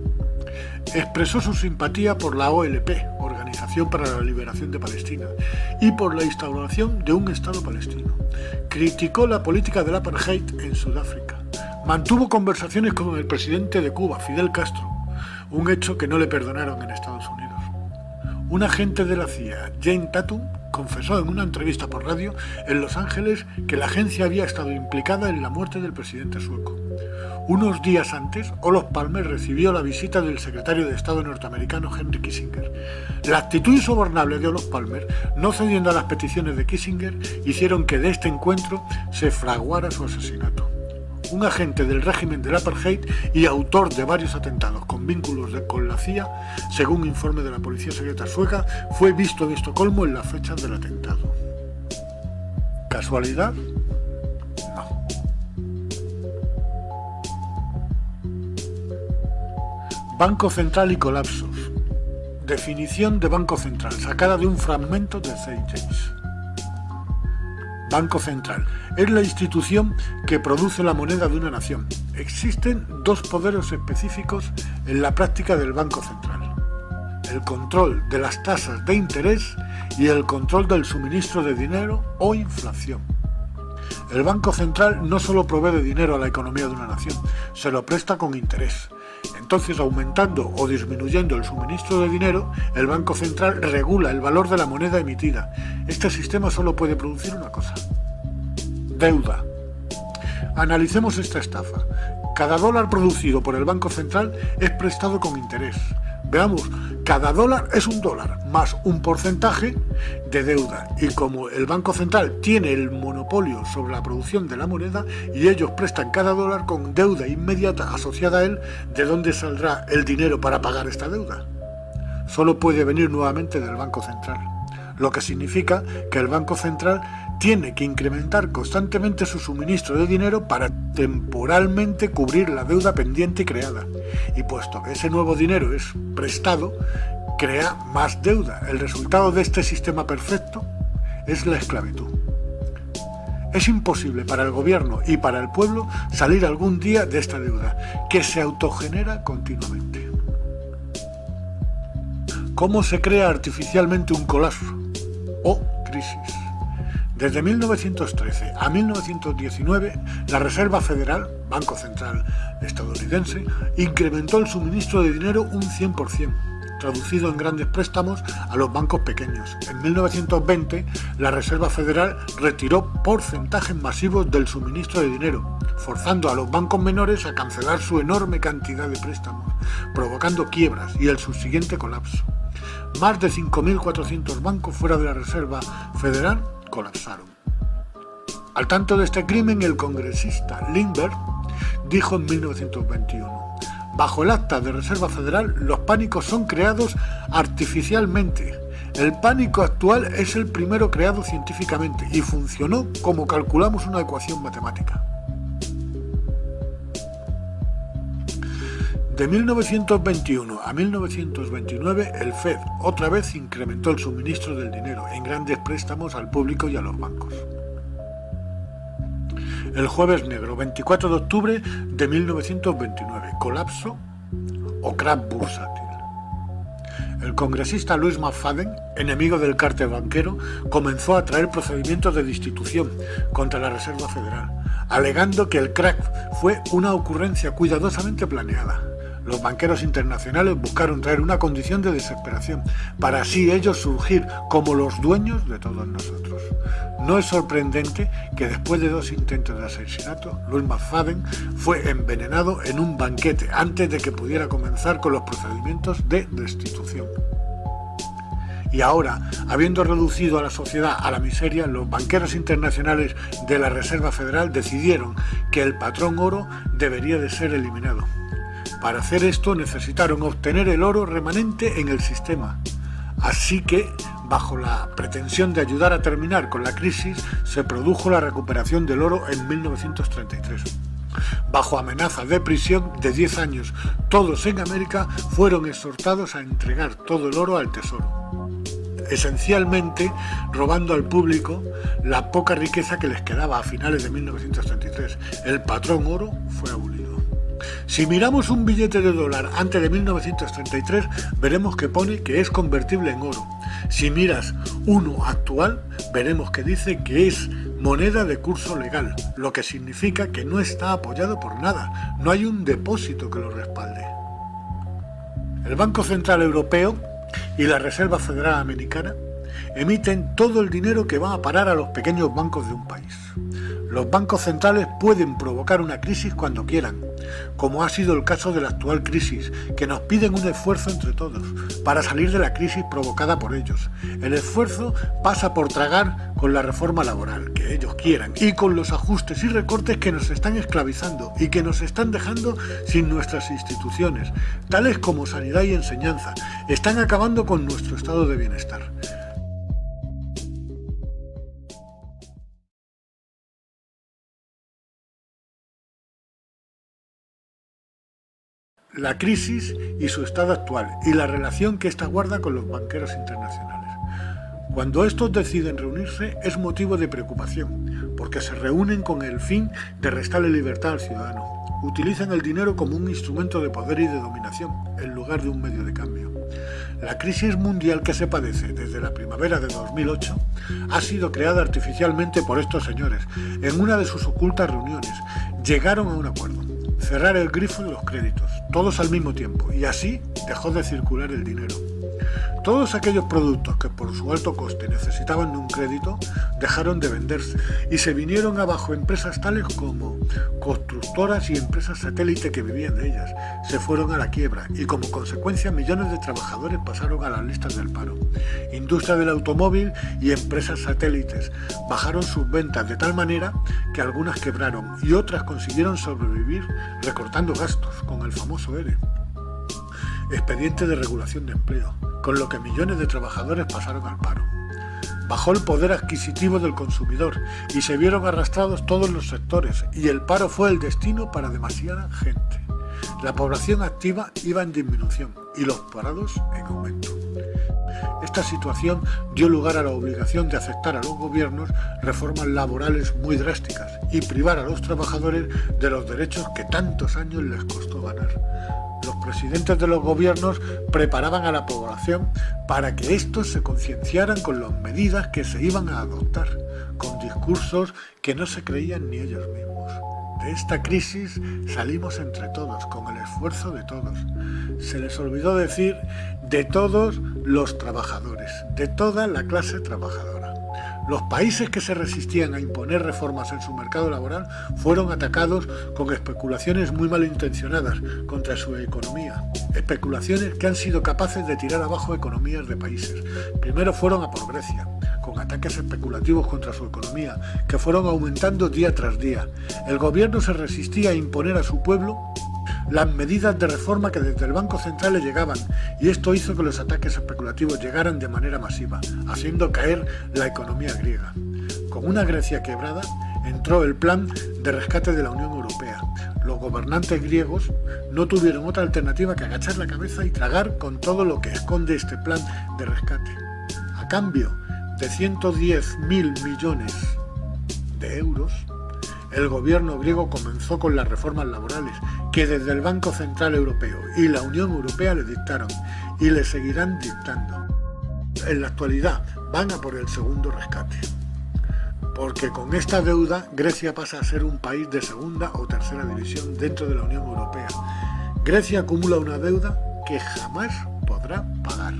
Expresó su simpatía por la OLP, Organización para la Liberación de Palestina, y por la instauración de un Estado palestino. Criticó la política del apartheid en Sudáfrica. Mantuvo conversaciones con el presidente de Cuba, Fidel Castro, un hecho que no le perdonaron en Estados Unidos. Un agente de la CIA, Jane Tatum, confesó en una entrevista por radio en Los Ángeles que la agencia había estado implicada en la muerte del presidente sueco. Unos días antes, Olof Palme recibió la visita del secretario de Estado norteamericano Henry Kissinger. La actitud insobornable de Olof Palme, no cediendo a las peticiones de Kissinger, hicieron que de este encuentro se fraguara su asesinato. Un agente del régimen del apartheid y autor de varios atentados con vínculos con la CIA, según informe de la policía secreta sueca, fue visto en Estocolmo en las fechas del atentado. ¿Casualidad? No. Banco Central y colapsos. Definición de Banco Central, sacada de un fragmento de St. James. Banco Central es la institución que produce la moneda de una nación. Existen dos poderes específicos en la práctica del Banco Central: el control de las tasas de interés y el control del suministro de dinero o inflación. El Banco Central no solo provee de dinero a la economía de una nación, se lo presta con interés. Entonces, aumentando o disminuyendo el suministro de dinero, el Banco Central regula el valor de la moneda emitida. Este sistema solo puede producir una cosa: deuda. Analicemos esta estafa. Cada dólar producido por el Banco Central es prestado con interés. Veamos, cada dólar es un dólar más un porcentaje de deuda, y como el Banco Central tiene el monopolio sobre la producción de la moneda y ellos prestan cada dólar con deuda inmediata asociada a él, ¿de dónde saldrá el dinero para pagar esta deuda? Solo puede venir nuevamente del Banco Central, lo que significa que el Banco Central tiene que incrementar constantemente su suministro de dinero para temporalmente cubrir la deuda pendiente creada. Y puesto que ese nuevo dinero es prestado, crea más deuda. El resultado de este sistema perfecto es la esclavitud. Es imposible para el gobierno y para el pueblo salir algún día de esta deuda, que se autogenera continuamente. ¿Cómo se crea artificialmente un colapso o crisis? Desde 1913 a 1919, la Reserva Federal, Banco Central estadounidense, incrementó el suministro de dinero un 100%, traducido en grandes préstamos a los bancos pequeños. En 1920, la Reserva Federal retiró porcentajes masivos del suministro de dinero, forzando a los bancos menores a cancelar su enorme cantidad de préstamos, provocando quiebras y el subsiguiente colapso. Más de 5.400 bancos fuera de la Reserva Federal colapsaron. Al tanto de este crimen, el congresista Lindbergh dijo en 1921: bajo el Acta de Reserva Federal, los pánicos son creados artificialmente. El pánico actual es el primero creado científicamente y funcionó como calculamos una ecuación matemática. De 1921 a 1929, el Fed otra vez incrementó el suministro del dinero en grandes préstamos al público y a los bancos. El jueves negro, 24 de octubre de 1929, colapso o crack bursátil. El congresista Louis McFadden, enemigo del cártel banquero, comenzó a traer procedimientos de destitución contra la Reserva Federal, alegando que el crack fue una ocurrencia cuidadosamente planeada. Los banqueros internacionales buscaron traer una condición de desesperación, para así ellos surgir como los dueños de todos nosotros. No es sorprendente que después de 2 intentos de asesinato, Louis McFadden fue envenenado en un banquete antes de que pudiera comenzar con los procedimientos de destitución. Y ahora, habiendo reducido a la sociedad a la miseria, los banqueros internacionales de la Reserva Federal decidieron que el patrón oro debería de ser eliminado. Para hacer esto necesitaron obtener el oro remanente en el sistema. Así que, bajo la pretensión de ayudar a terminar con la crisis, se produjo la recuperación del oro en 1933. Bajo amenaza de prisión de 10 años, todos en América fueron exhortados a entregar todo el oro al tesoro, esencialmente robando al público la poca riqueza que les quedaba a finales de 1933. El patrón oro fue abolido. Si miramos un billete de dólar antes de 1933, veremos que pone que es convertible en oro. Si miras uno actual, veremos que dice que es moneda de curso legal, lo que significa que no está apoyado por nada, no hay un depósito que lo respalde. El Banco Central Europeo y la Reserva Federal Americana emiten todo el dinero que va a parar a los pequeños bancos de un país. Los bancos centrales pueden provocar una crisis cuando quieran, como ha sido el caso de la actual crisis, que nos piden un esfuerzo entre todos para salir de la crisis provocada por ellos. El esfuerzo pasa por tragar con la reforma laboral que ellos quieran y con los ajustes y recortes que nos están esclavizando y que nos están dejando sin nuestras instituciones, tales como sanidad y enseñanza. Están acabando con nuestro estado de bienestar. La crisis y su estado actual y la relación que ésta guarda con los banqueros internacionales. Cuando estos deciden reunirse es motivo de preocupación, porque se reúnen con el fin de restarle libertad al ciudadano. Utilizan el dinero como un instrumento de poder y de dominación, en lugar de un medio de cambio. La crisis mundial que se padece desde la primavera de 2008 ha sido creada artificialmente por estos señores. En una de sus ocultas reuniones llegaron a un acuerdo: cerrar el grifo de los créditos, todos al mismo tiempo, y así dejó de circular el dinero. Todos aquellos productos que por su alto coste necesitaban de un crédito dejaron de venderse y se vinieron abajo empresas tales como constructoras y empresas satélite que vivían de ellas. Se fueron a la quiebra y como consecuencia millones de trabajadores pasaron a las listas del paro. Industria del automóvil y empresas satélites bajaron sus ventas de tal manera que algunas quebraron y otras consiguieron sobrevivir recortando gastos con el famoso ERE. Expediente de regulación de empleo, con lo que millones de trabajadores pasaron al paro. Bajó el poder adquisitivo del consumidor y se vieron arrastrados todos los sectores y el paro fue el destino para demasiada gente. La población activa iba en disminución y los parados en aumento. Esta situación dio lugar a la obligación de aceptar a los gobiernos reformas laborales muy drásticas y privar a los trabajadores de los derechos que tantos años les costó ganar. Los presidentes de los gobiernos preparaban a la población para que estos se concienciaran con las medidas que se iban a adoptar, con discursos que no se creían ni ellos mismos. De esta crisis salimos entre todos, con el esfuerzo de todos. Se les olvidó decir de todos los trabajadores, de toda la clase trabajadora. Los países que se resistían a imponer reformas en su mercado laboral fueron atacados con especulaciones muy malintencionadas contra su economía. Especulaciones que han sido capaces de tirar abajo economías de países. Primero fueron a por Grecia, con ataques especulativos contra su economía, que fueron aumentando día tras día. El gobierno se resistía a imponer a su pueblo las medidas de reforma que desde el Banco Central le llegaban, y esto hizo que los ataques especulativos llegaran de manera masiva, haciendo caer la economía griega. Con una Grecia quebrada, entró el plan de rescate de la Unión Europea. Los gobernantes griegos no tuvieron otra alternativa que agachar la cabeza y tragar con todo lo que esconde este plan de rescate. A cambio de 110.000 millones de euros, el gobierno griego comenzó con las reformas laborales que desde el Banco Central Europeo y la Unión Europea le dictaron y le seguirán dictando. En la actualidad van a por el segundo rescate, porque con esta deuda Grecia pasa a ser un país de segunda o tercera división dentro de la Unión Europea. Grecia acumula una deuda que jamás podrá pagar.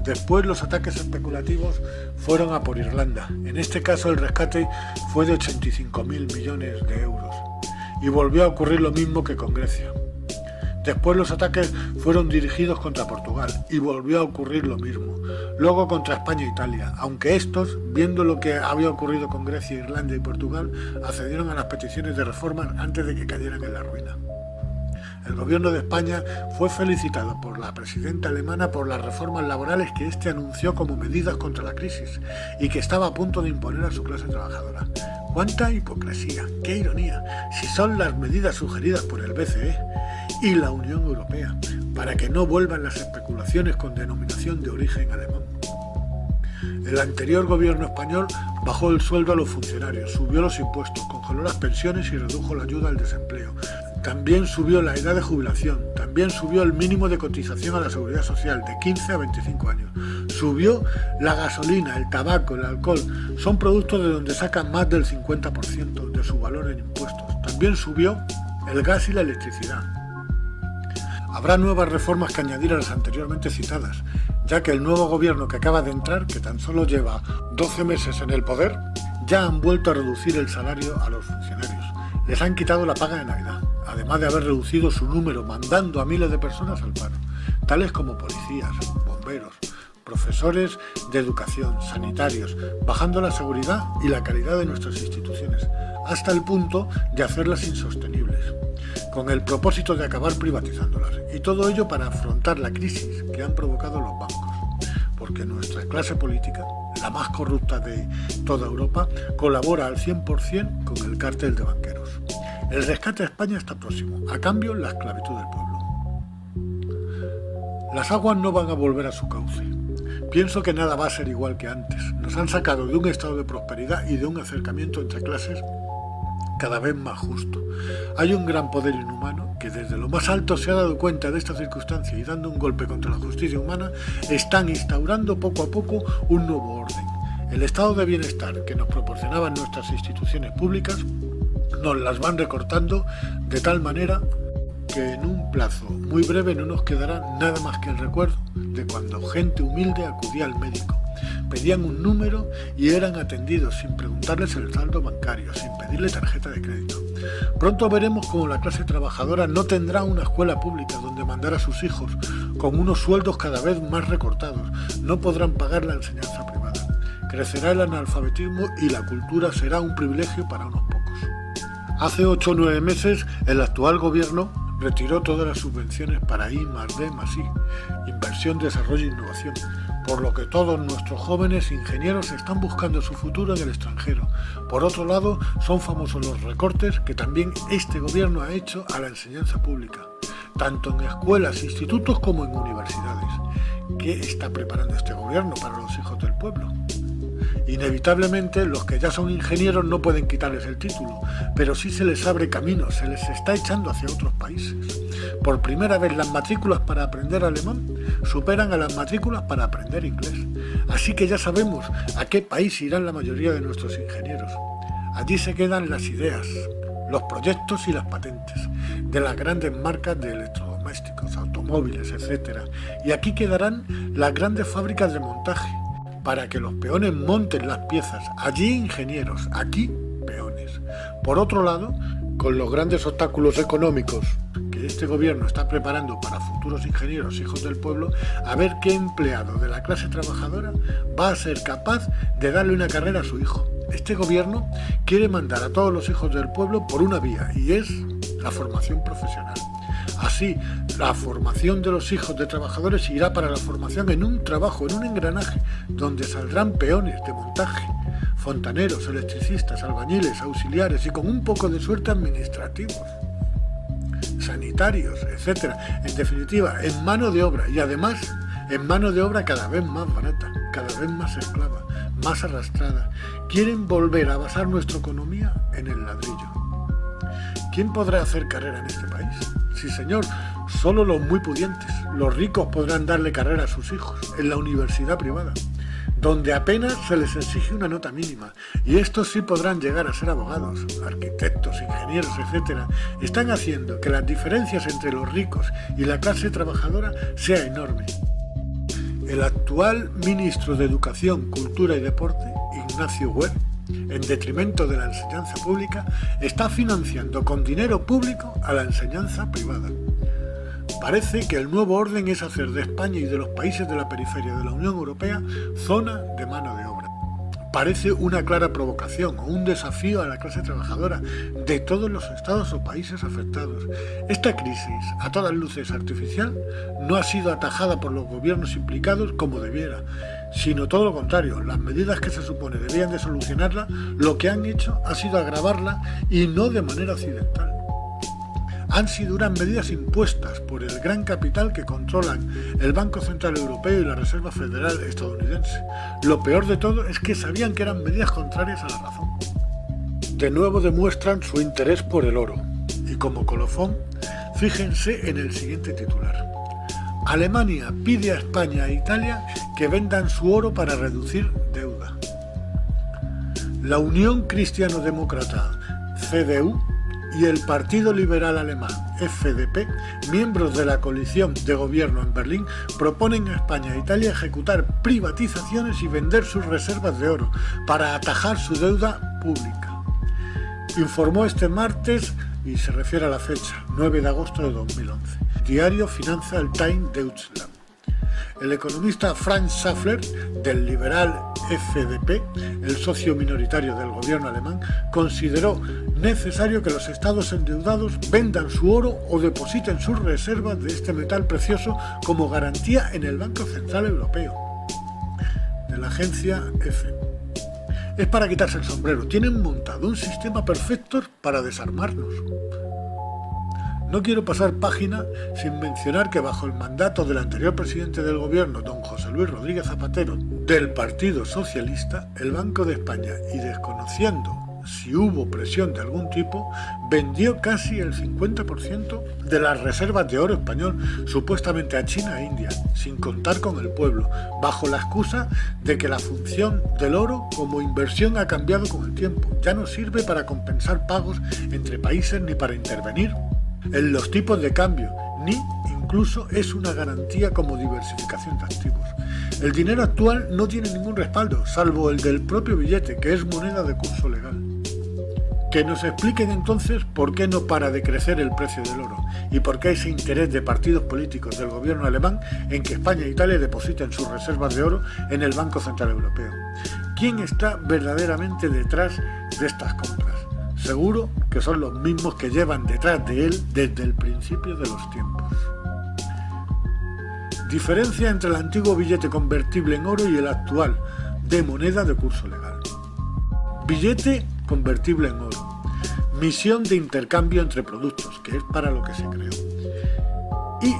Después los ataques especulativos fueron a por Irlanda. En este caso el rescate fue de 85.000 millones de euros. Y volvió a ocurrir lo mismo que con Grecia. Después los ataques fueron dirigidos contra Portugal y volvió a ocurrir lo mismo. Luego contra España e Italia, aunque estos, viendo lo que había ocurrido con Grecia, Irlanda y Portugal, accedieron a las peticiones de reformas antes de que cayeran en la ruina. El gobierno de España fue felicitado por la presidenta alemana por las reformas laborales que éste anunció como medidas contra la crisis y que estaba a punto de imponer a su clase trabajadora. ¡Cuánta hipocresía! ¡Qué ironía! Si son las medidas sugeridas por el BCE y la Unión Europea para que no vuelvan las especulaciones con denominación de origen alemán. El anterior gobierno español bajó el sueldo a los funcionarios, subió los impuestos, congeló las pensiones y redujo la ayuda al desempleo. También subió la edad de jubilación, también subió el mínimo de cotización a la seguridad social de 15 a 25 años. Subió la gasolina, el tabaco, el alcohol, son productos de donde sacan más del 50% de su valor en impuestos. También subió el gas y la electricidad. Habrá nuevas reformas que añadir a las anteriormente citadas, ya que el nuevo gobierno que acaba de entrar, que tan solo lleva 12 meses en el poder, ya han vuelto a reducir el salario a los funcionarios. Les han quitado la paga de Navidad, además de haber reducido su número, mandando a miles de personas al paro, tales como policías, bomberos, profesores de educación, sanitarios, bajando la seguridad y la calidad de nuestras instituciones, hasta el punto de hacerlas insostenibles, con el propósito de acabar privatizándolas, y todo ello para afrontar la crisis que han provocado los bancos, porque nuestra clase política, la más corrupta de toda Europa, colabora al 100% con el cártel de banqueros. El rescate a España está próximo, a cambio la esclavitud del pueblo. Las aguas no van a volver a su cauce. Pienso que nada va a ser igual que antes. Nos han sacado de un estado de prosperidad y de un acercamiento entre clases cada vez más justo. Hay un gran poder inhumano que desde lo más alto se ha dado cuenta de esta circunstancia y dando un golpe contra la justicia humana, están instaurando poco a poco un nuevo orden. El estado de bienestar que nos proporcionaban nuestras instituciones públicas nos las van recortando de tal manera que en un plazo muy breve no nos quedará nada más que el recuerdo de cuando gente humilde acudía al médico, pedían un número y eran atendidos sin preguntarles el saldo bancario, sin pedirle tarjeta de crédito. Pronto veremos cómo la clase trabajadora no tendrá una escuela pública donde mandar a sus hijos con unos sueldos cada vez más recortados, no podrán pagar la enseñanza privada. Crecerá el analfabetismo y la cultura será un privilegio para unos pocos. Hace 8 o 9 meses el actual gobierno retiró todas las subvenciones para I+D+I, inversión, desarrollo e innovación, por lo que todos nuestros jóvenes ingenieros están buscando su futuro en el extranjero. Por otro lado, son famosos los recortes que también este gobierno ha hecho a la enseñanza pública, tanto en escuelas, institutos como en universidades. ¿Qué está preparando este gobierno para los hijos del pueblo? Inevitablemente, los que ya son ingenieros no pueden quitarles el título, pero sí se les abre camino, se les está echando hacia otros países. Por primera vez, las matrículas para aprender alemán superan a las matrículas para aprender inglés. Así que ya sabemos a qué país irán la mayoría de nuestros ingenieros. Allí se quedan las ideas, los proyectos y las patentes de las grandes marcas de electrodomésticos, automóviles, etc. Y aquí quedarán las grandes fábricas de montaje, para que los peones monten las piezas. Allí ingenieros, aquí peones. Por otro lado, con los grandes obstáculos económicos que este gobierno está preparando para futuros ingenieros hijos del pueblo, a ver qué empleado de la clase trabajadora va a ser capaz de darle una carrera a su hijo. Este gobierno quiere mandar a todos los hijos del pueblo por una vía, y es la formación profesional. Así, la formación de los hijos de trabajadores irá para la formación en un trabajo, en un engranaje, donde saldrán peones de montaje, fontaneros, electricistas, albañiles, auxiliares y con un poco de suerte administrativos, sanitarios, etc. En definitiva, en mano de obra, y además en mano de obra cada vez más barata, cada vez más esclava, más arrastrada. Quieren volver a basar nuestra economía en el ladrillo. ¿Quién podrá hacer carrera en este país? Sí, señor, solo los muy pudientes. Los ricos podrán darle carrera a sus hijos en la universidad privada, donde apenas se les exige una nota mínima, y estos sí podrán llegar a ser abogados, arquitectos, ingenieros, etc. Están haciendo que las diferencias entre los ricos y la clase trabajadora sea enorme. El actual ministro de Educación, Cultura y Deporte, Ignacio Webb, en detrimento de la enseñanza pública, está financiando con dinero público a la enseñanza privada. Parece que el nuevo orden es hacer de España y de los países de la periferia de la Unión Europea zona de mano de obra. Parece una clara provocación o un desafío a la clase trabajadora de todos los estados o países afectados. Esta crisis, a todas luces artificial, no ha sido atajada por los gobiernos implicados como debiera, sino todo lo contrario. Las medidas que se supone debían de solucionarla, lo que han hecho ha sido agravarla, y no de manera accidental. Han sido unas medidas impuestas por el gran capital que controlan el Banco Central Europeo y la Reserva Federal estadounidense. Lo peor de todo es que sabían que eran medidas contrarias a la razón. De nuevo demuestran su interés por el oro. Y como colofón, fíjense en el siguiente titular. Alemania pide a España e Italia que vendan su oro para reducir deuda. La Unión Cristiano-Demócrata, CDU, y el Partido Liberal Alemán, FDP, miembros de la coalición de gobierno en Berlín, proponen a España e Italia ejecutar privatizaciones y vender sus reservas de oro para atajar su deuda pública. Informó este martes, y se refiere a la fecha, 9 de agosto de 2011, diario Financial Times Deutschland. El economista Frank Schaffler, del liberal FDP, el socio minoritario del gobierno alemán, consideró necesario que los estados endeudados vendan su oro o depositen sus reservas de este metal precioso como garantía en el Banco Central Europeo, de la agencia EFE. Es para quitarse el sombrero. Tienen montado un sistema perfecto para desarmarnos. No quiero pasar página sin mencionar que bajo el mandato del anterior presidente del gobierno, don José Luis Rodríguez Zapatero, del Partido Socialista, el Banco de España, y desconociendo si hubo presión de algún tipo, vendió casi el 50% de las reservas de oro español, supuestamente a China e India, sin contar con el pueblo, bajo la excusa de que la función del oro como inversión ha cambiado con el tiempo. Ya no sirve para compensar pagos entre países ni para intervenir en los tipos de cambio, ni incluso es una garantía como diversificación de activos. El dinero actual no tiene ningún respaldo, salvo el del propio billete, que es moneda de curso legal. Que nos expliquen entonces por qué no para de crecer el precio del oro y por qué ese interés de partidos políticos del gobierno alemán en que España e Italia depositen sus reservas de oro en el Banco Central Europeo. ¿Quién está verdaderamente detrás de estas compras? Seguro que son los mismos que llevan detrás de él desde el principio de los tiempos. Diferencia entre el antiguo billete convertible en oro y el actual, de moneda de curso legal. Billete convertible en oro. Misión de intercambio entre productos, que es para lo que se creó. Y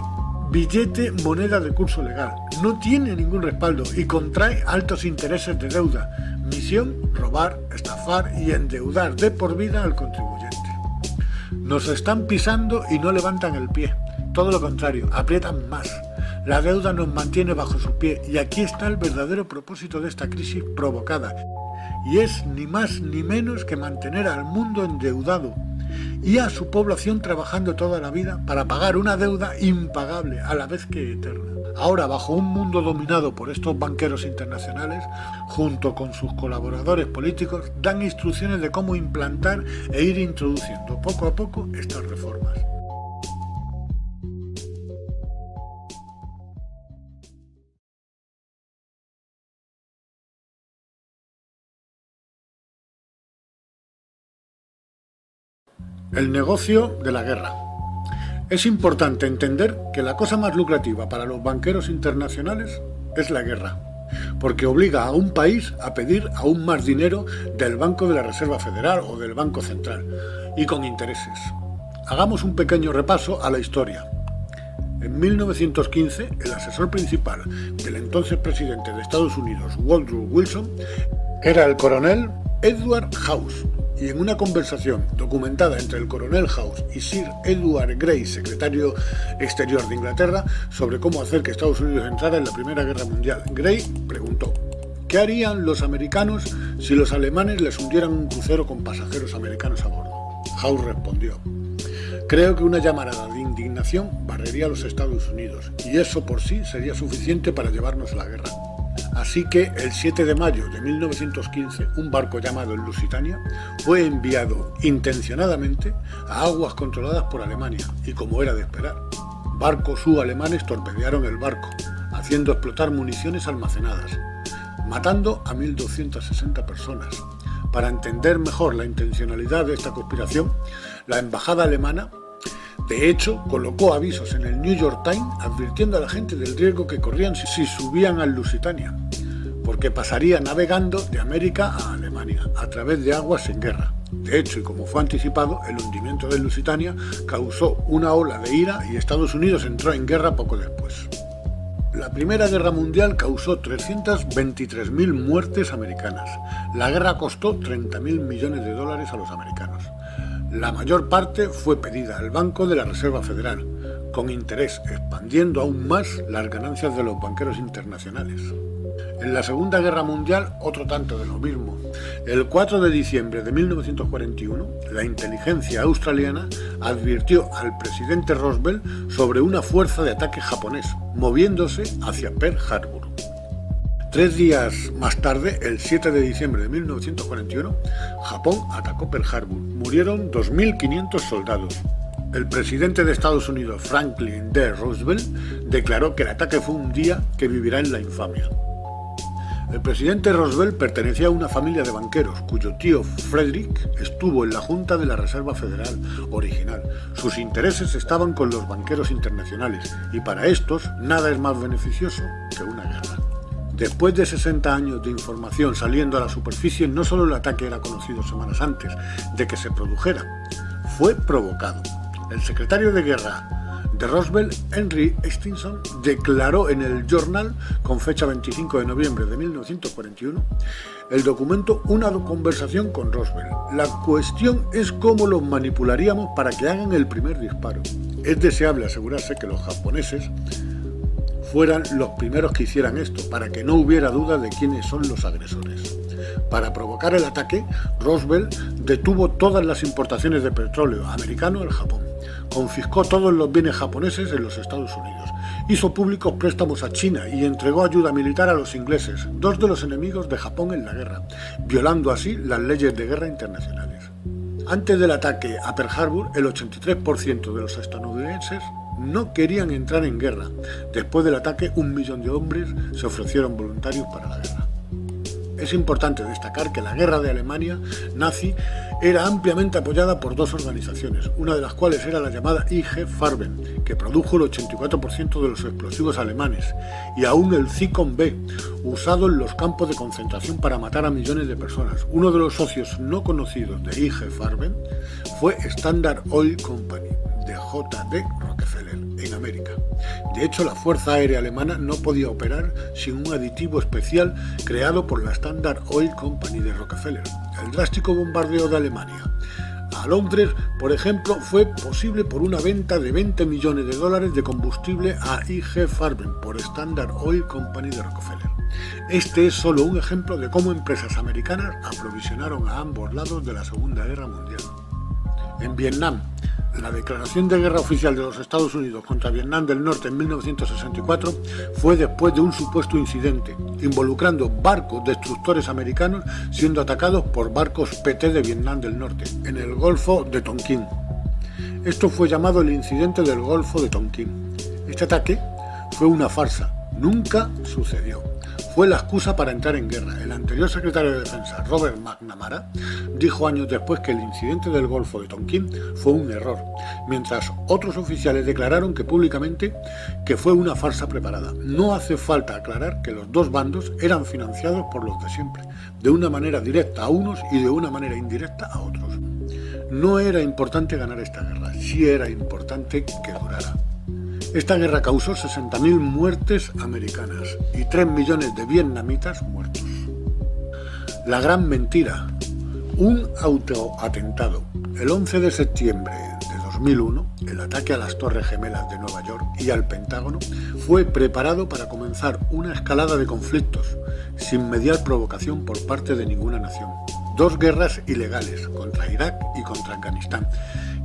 billete moneda de curso legal. No tiene ningún respaldo y contrae altos intereses de deuda. Misión, robar, estafar y endeudar de por vida al contribuyente. Nos están pisando y no levantan el pie. Todo lo contrario, aprietan más. La deuda nos mantiene bajo su pie y aquí está el verdadero propósito de esta crisis provocada. Y es ni más ni menos que mantener al mundo endeudado y a su población trabajando toda la vida para pagar una deuda impagable a la vez que eterna. Ahora, bajo un mundo dominado por estos banqueros internacionales, junto con sus colaboradores políticos, dan instrucciones de cómo implantar e ir introduciendo poco a poco estas reformas. El negocio de la guerra. Es importante entender que la cosa más lucrativa para los banqueros internacionales es la guerra, porque obliga a un país a pedir aún más dinero del Banco de la Reserva Federal o del Banco Central, y con intereses. Hagamos un pequeño repaso a la historia. En 1915, el asesor principal del entonces presidente de Estados Unidos, Woodrow Wilson, era el coronel Edward House, y en una conversación documentada entre el coronel House y Sir Edward Grey, secretario exterior de Inglaterra, sobre cómo hacer que Estados Unidos entrara en la Primera Guerra Mundial, Grey preguntó: ¿qué harían los americanos si los alemanes les hundieran un crucero con pasajeros americanos a bordo? House respondió: creo que una llamarada de indignación barrería a los Estados Unidos, y eso por sí sería suficiente para llevarnos a la guerra. Así que el 7 de mayo de 1915, un barco llamado el Lusitania fue enviado intencionadamente a aguas controladas por Alemania, y como era de esperar, barcos alemanes torpedearon el barco, haciendo explotar municiones almacenadas, matando a 1.260 personas. Para entender mejor la intencionalidad de esta conspiración, la embajada alemana, de hecho, colocó avisos en el New York Times advirtiendo a la gente del riesgo que corrían si subían al Lusitania, porque pasaría navegando de América a Alemania, a través de aguas en guerra. De hecho, y como fue anticipado, el hundimiento del Lusitania causó una ola de ira y Estados Unidos entró en guerra poco después. La Primera Guerra Mundial causó 323.000 muertes americanas. La guerra costó 30.000 millones de dólares a los americanos. La mayor parte fue pedida al Banco de la Reserva Federal, con interés, expandiendo aún más las ganancias de los banqueros internacionales. En la Segunda Guerra Mundial, otro tanto de lo mismo. El 4 de diciembre de 1941, la inteligencia australiana advirtió al presidente Roosevelt sobre una fuerza de ataque japonés, moviéndose hacia Pearl Harbor. 3 días más tarde, el 7 de diciembre de 1941, Japón atacó Pearl Harbor. Murieron 2.500 soldados. El presidente de Estados Unidos, Franklin D. Roosevelt, declaró que el ataque fue un día que vivirá en la infamia. El presidente Roosevelt pertenecía a una familia de banqueros, cuyo tío Frederick estuvo en la Junta de la Reserva Federal original. Sus intereses estaban con los banqueros internacionales, y para estos nada es más beneficioso que una guerra. Después de 60 años de información saliendo a la superficie, no solo el ataque era conocido semanas antes de que se produjera, fue provocado. El secretario de Guerra de Roosevelt, Henry Stinson, declaró en el Journal, con fecha 25 de noviembre de 1941, el documento Una conversación con Roosevelt. La cuestión es cómo los manipularíamos para que hagan el primer disparo. Es deseable asegurarse que los japoneses fueran los primeros que hicieran esto, para que no hubiera duda de quiénes son los agresores. Para provocar el ataque, Roosevelt detuvo todas las importaciones de petróleo americano al Japón. confiscó todos los bienes japoneses en los Estados Unidos, hizo públicos préstamos a China y entregó ayuda militar a los ingleses, dos de los enemigos de Japón en la guerra, violando así las leyes de guerra internacionales. Antes del ataque a Pearl Harbor, el 83% de los estadounidenses no querían entrar en guerra. Después del ataque, 1 millón de hombres se ofrecieron voluntarios para la guerra. Es importante destacar que la guerra de Alemania nazi era ampliamente apoyada por dos organizaciones, una de las cuales era la llamada IG Farben, que produjo el 84% de los explosivos alemanes, y aún el Zyklon B, usado en los campos de concentración para matar a millones de personas. Uno de los socios no conocidos de IG Farben fue Standard Oil Company, de J.D. Rockefeller, en América. De hecho, la Fuerza Aérea Alemana no podía operar sin un aditivo especial creado por la Standard Oil Company de Rockefeller. El drástico bombardeo de Alemania a Londres, por ejemplo, fue posible por una venta de 20 millones de dólares de combustible a IG Farben por Standard Oil Company de Rockefeller. Este es solo un ejemplo de cómo empresas americanas aprovisionaron a ambos lados de la Segunda Guerra Mundial. En Vietnam, la declaración de guerra oficial de los Estados Unidos contra Vietnam del Norte en 1964 fue después de un supuesto incidente, involucrando barcos destructores americanos siendo atacados por barcos PT de Vietnam del Norte, en el Golfo de Tonkin. Esto fue llamado el incidente del Golfo de Tonkin. Este ataque fue una farsa, nunca sucedió. Fue la excusa para entrar en guerra. El anterior secretario de Defensa, Robert McNamara, dijo años después que el incidente del Golfo de Tonkin fue un error, mientras otros oficiales declararon públicamente que fue una farsa preparada. No hace falta aclarar que los dos bandos eran financiados por los de siempre, de una manera directa a unos y de una manera indirecta a otros. No era importante ganar esta guerra, sí era importante que durara. Esta guerra causó 60.000 muertes americanas y 3 millones de vietnamitas muertos. La gran mentira. Un autoatentado. El 11 de septiembre de 2001, el ataque a las Torres Gemelas de Nueva York y al Pentágono fue preparado para comenzar una escalada de conflictos, sin mediar provocación por parte de ninguna nación. Dos guerras ilegales, contra Irak y contra Afganistán.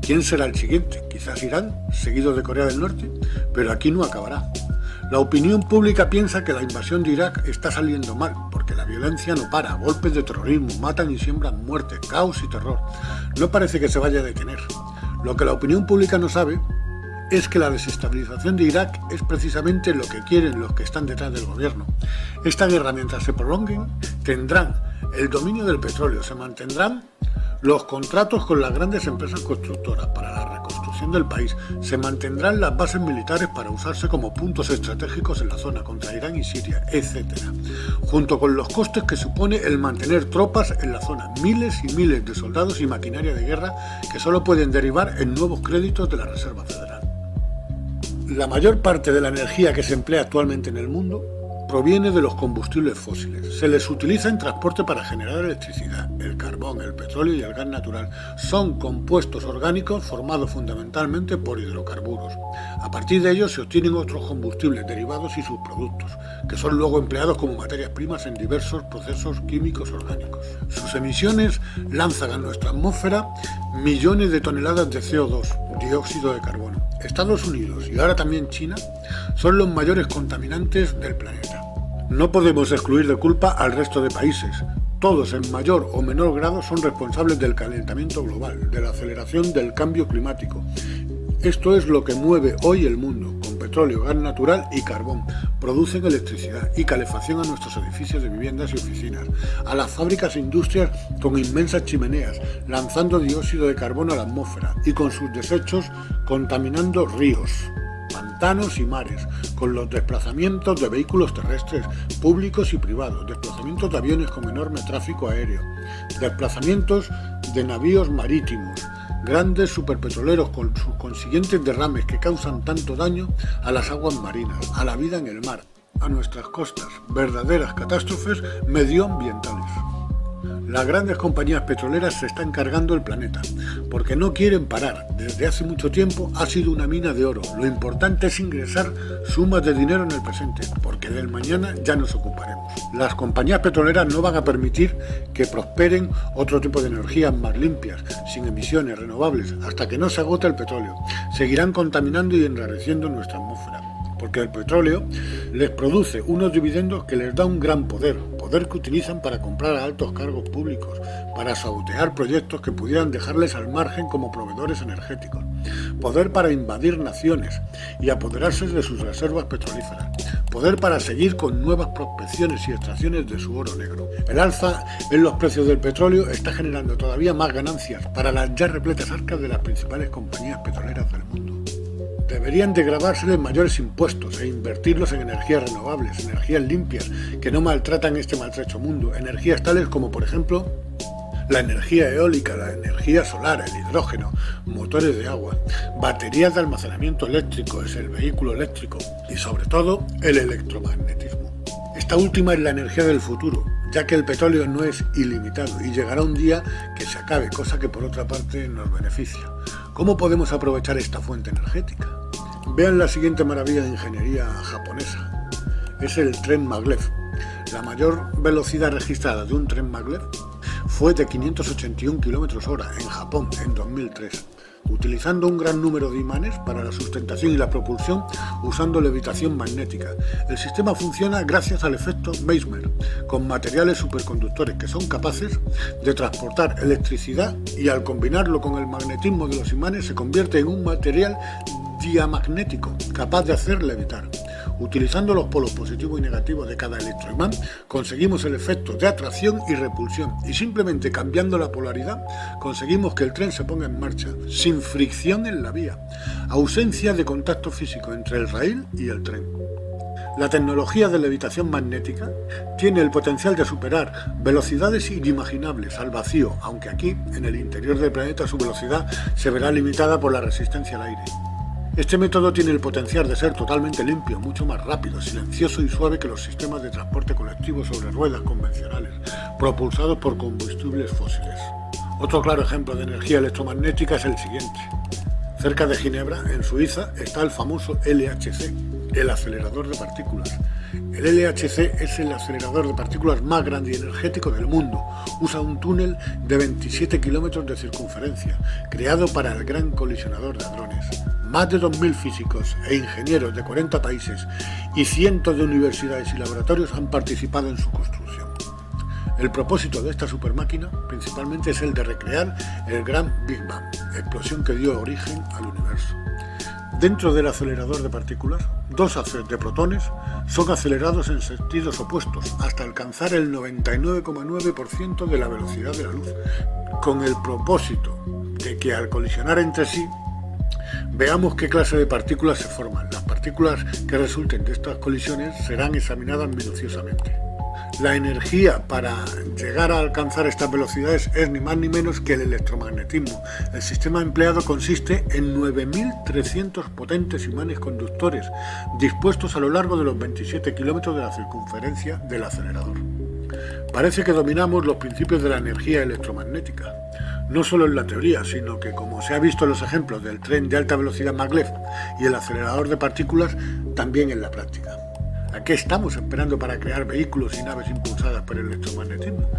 ¿Quién será el siguiente? Quizás Irán, seguido de Corea del Norte, pero aquí no acabará. La opinión pública piensa que la invasión de Irak está saliendo mal, porque la violencia no para, golpes de terrorismo, matan y siembran muerte, caos y terror. No parece que se vaya a detener. Lo que la opinión pública no sabe es que la desestabilización de Irak es precisamente lo que quieren los que están detrás del gobierno. Esta guerra, mientras se prolonguen, tendrán el dominio del petróleo, se mantendrán los contratos con las grandes empresas constructoras para la reconstrucción del país, se mantendrán las bases militares para usarse como puntos estratégicos en la zona contra Irán y Siria, etc. Junto con los costes que supone el mantener tropas en la zona, miles y miles de soldados y maquinaria de guerra que solo pueden derivar en nuevos créditos de la Reserva Federal. La mayor parte de la energía que se emplea actualmente en el mundo proviene de los combustibles fósiles. Se les utiliza en transporte para generar electricidad. El carbón, el petróleo y el gas natural son compuestos orgánicos formados fundamentalmente por hidrocarburos. A partir de ellos se obtienen otros combustibles derivados y subproductos, que son luego empleados como materias primas en diversos procesos químicos orgánicos. Sus emisiones lanzan a nuestra atmósfera millones de toneladas de CO2, dióxido de carbono. Estados Unidos y ahora también China son los mayores contaminantes del planeta. No podemos excluir de culpa al resto de países. Todos en mayor o menor grado son responsables del calentamiento global, de la aceleración del cambio climático. Esto es lo que mueve hoy el mundo. Con petróleo, gas natural y carbón producen electricidad y calefacción a nuestros edificios de viviendas y oficinas, a las fábricas e industrias con inmensas chimeneas, lanzando dióxido de carbono a la atmósfera y con sus desechos contaminando ríos, pantanos y mares, con los desplazamientos de vehículos terrestres, públicos y privados, desplazamientos de aviones con enorme tráfico aéreo, desplazamientos de navíos marítimos, grandes superpetroleros con sus consiguientes derrames que causan tanto daño a las aguas marinas, a la vida en el mar, a nuestras costas, verdaderas catástrofes medioambientales. Las grandes compañías petroleras se están cargando el planeta, porque no quieren parar. Desde hace mucho tiempo ha sido una mina de oro. Lo importante es ingresar sumas de dinero en el presente, porque del mañana ya nos ocuparemos. Las compañías petroleras no van a permitir que prosperen otro tipo de energías más limpias, sin emisiones, renovables, hasta que no se agote el petróleo. Seguirán contaminando y enrareciendo nuestra atmósfera, porque el petróleo les produce unos dividendos que les da un gran poder que utilizan para comprar a altos cargos públicos, para sabotear proyectos que pudieran dejarles al margen como proveedores energéticos, poder para invadir naciones y apoderarse de sus reservas petrolíferas, poder para seguir con nuevas prospecciones y extracciones de su oro negro. El alza en los precios del petróleo está generando todavía más ganancias para las ya repletas arcas de las principales compañías petroleras del mundo. Deberían de grabárseles mayores impuestos e invertirlos en energías renovables, energías limpias, que no maltratan este maltrecho mundo, energías tales como, por ejemplo, la energía eólica, la energía solar, el hidrógeno, motores de agua, baterías de almacenamiento eléctrico, es el vehículo eléctrico y, sobre todo, el electromagnetismo. Esta última es la energía del futuro, ya que el petróleo no es ilimitado y llegará un día que se acabe, cosa que por otra parte nos beneficia. ¿Cómo podemos aprovechar esta fuente energética? Vean la siguiente maravilla de ingeniería japonesa. Es el tren maglev. La mayor velocidad registrada de un tren maglev fue de 581 km/h en Japón en 2003, utilizando un gran número de imanes para la sustentación y la propulsión usando levitación magnética. El sistema funciona gracias al efecto Mesmer, con materiales superconductores que son capaces de transportar electricidad y al combinarlo con el magnetismo de los imanes se convierte en un material diamagnético capaz de hacer levitar. Utilizando los polos positivos y negativos de cada electroimán, conseguimos el efecto de atracción y repulsión, y simplemente cambiando la polaridad, conseguimos que el tren se ponga en marcha, sin fricción en la vía, ausencia de contacto físico entre el raíl y el tren. La tecnología de levitación magnética tiene el potencial de superar velocidades inimaginables al vacío, aunque aquí, en el interior del planeta, su velocidad se verá limitada por la resistencia al aire. Este método tiene el potencial de ser totalmente limpio, mucho más rápido, silencioso y suave que los sistemas de transporte colectivo sobre ruedas convencionales, propulsados por combustibles fósiles. Otro claro ejemplo de energía electromagnética es el siguiente. Cerca de Ginebra, en Suiza, está el famoso LHC, el acelerador de partículas. El LHC es el acelerador de partículas más grande y energético del mundo. Usa un túnel de 27 kilómetros de circunferencia, creado para el Gran Colisionador de Hadrones. Más de 2.000 físicos e ingenieros de 40 países y cientos de universidades y laboratorios han participado en su construcción. El propósito de esta supermáquina principalmente es el de recrear el gran Big Bang, explosión que dio origen al universo. Dentro del acelerador de partículas, dos haces de protones son acelerados en sentidos opuestos hasta alcanzar el 99,9% de la velocidad de la luz, con el propósito de que al colisionar entre sí, veamos qué clase de partículas se forman. Las partículas que resulten de estas colisiones serán examinadas minuciosamente. La energía para llegar a alcanzar estas velocidades es ni más ni menos que el electromagnetismo. El sistema empleado consiste en 9.300 potentes imanes conductores dispuestos a lo largo de los 27 kilómetros de la circunferencia del acelerador. Parece que dominamos los principios de la energía electromagnética, no solo en la teoría, sino que, como se ha visto en los ejemplos del tren de alta velocidad maglev y el acelerador de partículas, también en la práctica. ¿A qué estamos esperando para crear vehículos y naves impulsadas por el electromagnetismo?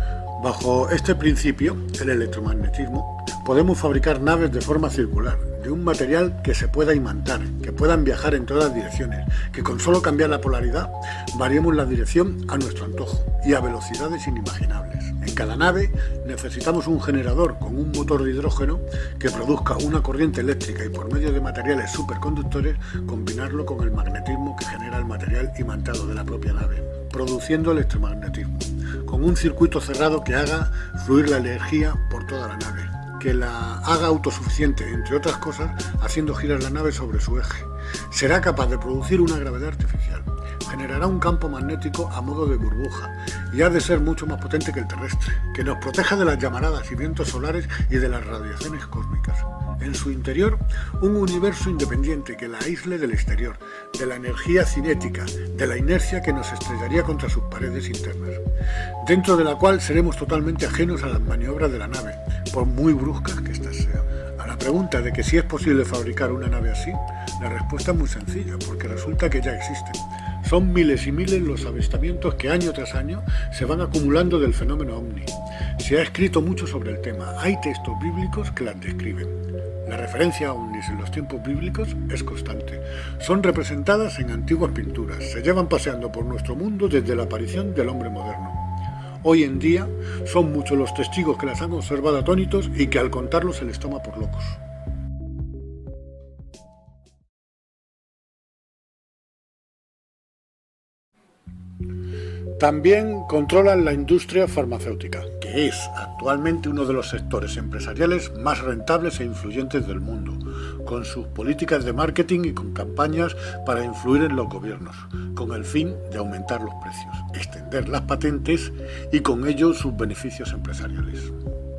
Bajo este principio, el electromagnetismo, podemos fabricar naves de forma circular, de un material que se pueda imantar, que puedan viajar en todas direcciones, que con solo cambiar la polaridad variemos la dirección a nuestro antojo y a velocidades inimaginables. En cada nave necesitamos un generador con un motor de hidrógeno que produzca una corriente eléctrica y por medio de materiales superconductores combinarlo con el magnetismo que genera el material imantado de la propia nave, produciendo electromagnetismo, con un circuito cerrado que haga fluir la energía por toda la nave, que la haga autosuficiente, entre otras cosas, haciendo girar la nave sobre su eje. Será capaz de producir una gravedad artificial, generará un campo magnético a modo de burbuja y ha de ser mucho más potente que el terrestre, que nos proteja de las llamaradas y vientos solares y de las radiaciones cósmicas. en su interior un universo independiente que la aísle del exterior, de la energía cinética, de la inercia que nos estrellaría contra sus paredes internas, dentro de la cual seremos totalmente ajenos a las maniobras de la nave, por muy bruscas que éstas sean. A la pregunta de que si es posible fabricar una nave así, la respuesta es muy sencilla, porque resulta que ya existen. Son miles y miles los avistamientos que año tras año se van acumulando del fenómeno ovni. Se ha escrito mucho sobre el tema, hay textos bíblicos que las describen. La referencia a ovnis en los tiempos bíblicos es constante. Son representadas en antiguas pinturas, se llevan paseando por nuestro mundo desde la aparición del hombre moderno. Hoy en día son muchos los testigos que las han observado atónitos y que al contarlo se les toma por locos. También controlan la industria farmacéutica, que es actualmente uno de los sectores empresariales más rentables e influyentes del mundo, con sus políticas de marketing y con campañas para influir en los gobiernos, con el fin de aumentar los precios, extender las patentes y con ello sus beneficios empresariales.